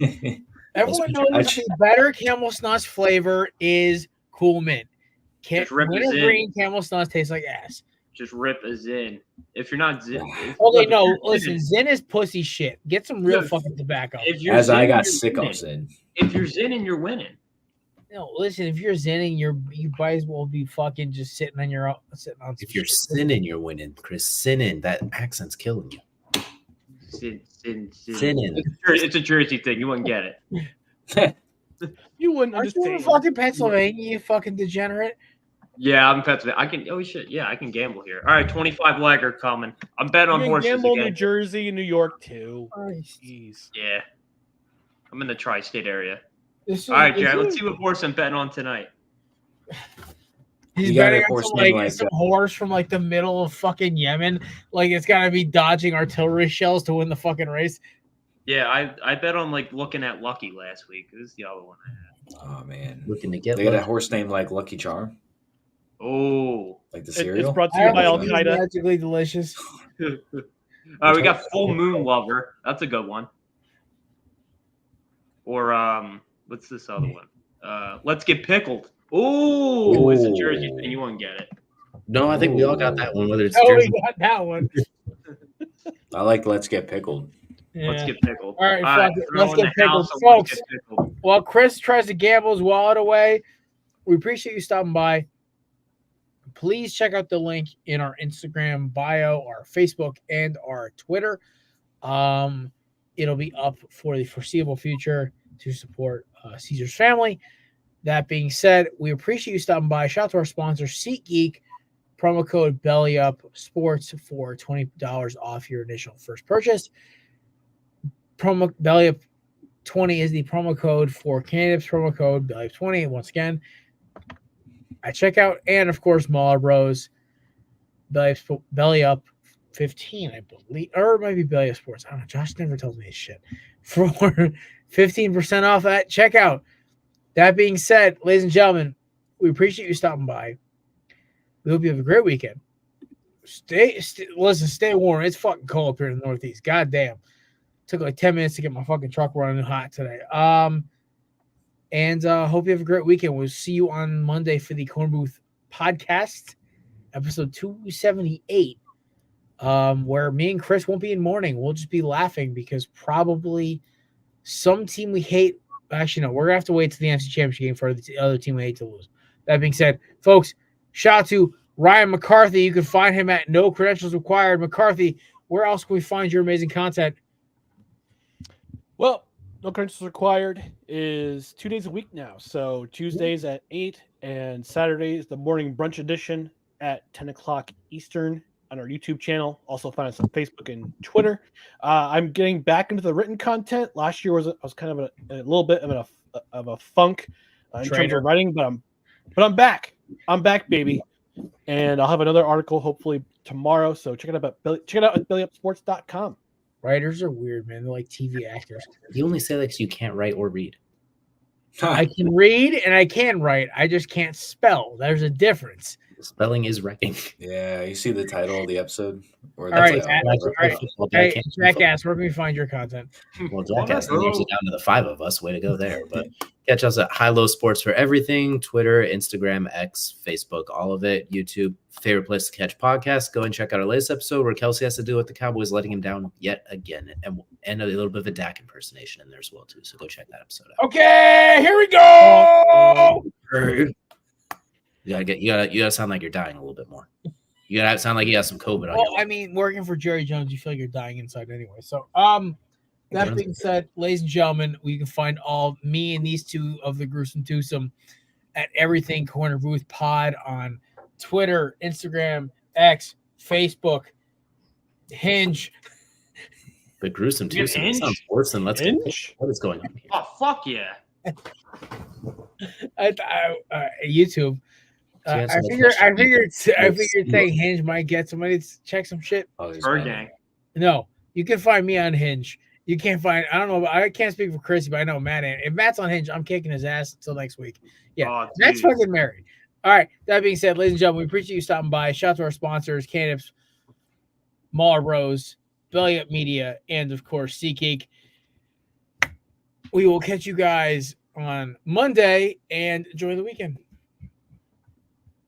Everyone knows the better camel snus flavor is Cool Mint. Wintergreen camel snus tastes like ass. Just rip a Zin. If you're not Zin. Okay, no, listen, Zin is pussy shit. Get some real fucking tobacco. As I got sick of Zin. If you're Zin and you're winning. No, listen. If you're sinning, you might as well be fucking just sitting on your sitting on. If you're sinning, you're winning, Chris. Sinning, that accent's killing you. Sin. Sinning. It's a Jersey thing. You wouldn't get it. You wouldn't Aren't you in understand. fucking Pennsylvania, you fucking degenerate? Yeah, I'm Pennsylvania. I can. Oh shit. Yeah, I can gamble here. All right, 25 legger coming. I'm betting You on can horses gamble again. New Jersey and New York too. Christ. Jeez. Yeah, I'm in the tri-state area. This is, All right, this Jared. is- Let's see what horse I'm betting on tonight. He's You got betting a on horse some, name like, like some horse from like the middle of fucking Yemen. Like it's gotta be dodging artillery shells to win the fucking race. Yeah, I bet on like looking at Lucky last week. This is the other one I had. Oh man, Looking to get they got a lucky. horse named like Lucky Charm, Oh. like the It's cereal. brought to you by I Al don't think it's Qaeda. magically delicious. All right, we got Full Moon Lover. That's a good one. Or what's this other one? Let's Get Pickled. Ooh, it's a Jersey thing. You won't get it. No, I think we all got that one. Whether it's Oh, Jersey, we got that one. I like Let's Get Pickled. Let's Yeah. get pickled. All right, fuck it. throw Let's in get the house pickled, and let's folks. get pickled. While Chris tries to gamble his wallet away, we appreciate you stopping by. Please check out the link in our Instagram bio, our Facebook, and our Twitter. It'll be up for the foreseeable future to support Caesar's family. That being said, we appreciate you stopping by. Shout out to our sponsor, SeatGeek. Promo code BellyUpSports for $20 off your initial first purchase. Promo BellyUp20 is the promo code for candidates. Promo code BellyUp20. Once again, at checkout, and of course, Mahler Bros. BellyUp 15, I believe, or it might be Belly Up Sports. I don't know. Josh never tells me his shit. For 15% off at checkout. That being said, ladies and gentlemen, we appreciate you stopping by. We hope you have a great weekend. Stay warm. It's fucking cold up here in the Northeast. God damn. Took like 10 minutes to get my fucking truck running hot today. And hope you have a great weekend. We'll see you on Monday for the Korner Booth podcast, episode 278, where me and Chris won't be in mourning. We'll just be laughing because probably some team we hate. Actually, no, we're going to have to wait to the NFC Championship game for the other team we hate to lose. That being said, folks, shout out to Ryan Mccarthey. You can find him at No Credentials Required. McCarthy, where else can we find your amazing content? Well, No Credentials Required is 2 days a week now. So Tuesdays at 8 and Saturdays, the morning brunch edition at 10 o'clock Eastern on our YouTube channel. Also find us on Facebook and Twitter. I'm getting back into the written content. Last year I was kind of a little bit of a funk in terms of writing, but I'm back. I'm back, baby. And I'll have another article hopefully tomorrow. So check it out at bellyupsports.com. Writers are weird, man. They're like TV actors. you only say that because you can't write or read. I can read and I can write. I just can't spell. There's a difference. Spelling is wrecking. Yeah, you see the title of the episode? Or All right, Well, Hey, Jackass, where can we find your content? Well, Jackass narrows it down to the 5 of us. Way to go there. But catch us at High Low Sports for everything: Twitter, Instagram, X, Facebook, all of it. YouTube, favorite place to catch podcasts. Go and check out our latest episode where Kelsey has to deal with the Cowboys letting him down yet again, and a little bit of a Dak impersonation in there as well too. So go check that episode out. Okay, here we go. You gotta sound like you're dying a little bit more. You gotta sound like you got some COVID on Well, you. I mean, working for Jerry Jones, you feel like you're dying inside anyway. So, that being said, ladies and gentlemen, we can find all me and these two of the gruesome twosome at everything Korner Booth Pod on Twitter, Instagram, X, Facebook, Hinge. The gruesome You twosome Hinge? sounds worse than let's get. What is going on here? Oh, fuck yeah. YouTube. Yeah, I figured saying Hinge might get somebody to check some shit. Bird gang. No, you can find me on Hinge. You can't find. I don't know. I can't speak for Chrissy, but I know Matt. If Matt's on Hinge, I'm kicking his ass until next week. Yeah, Oh, Matt's dude. fucking married. All right. That being said, ladies and gentlemen, we appreciate you stopping by. Shout out to our sponsors, Candips, Mahler Bros, Belly Up Media, and of course, SeatGeek. We will catch you guys on Monday and enjoy the weekend.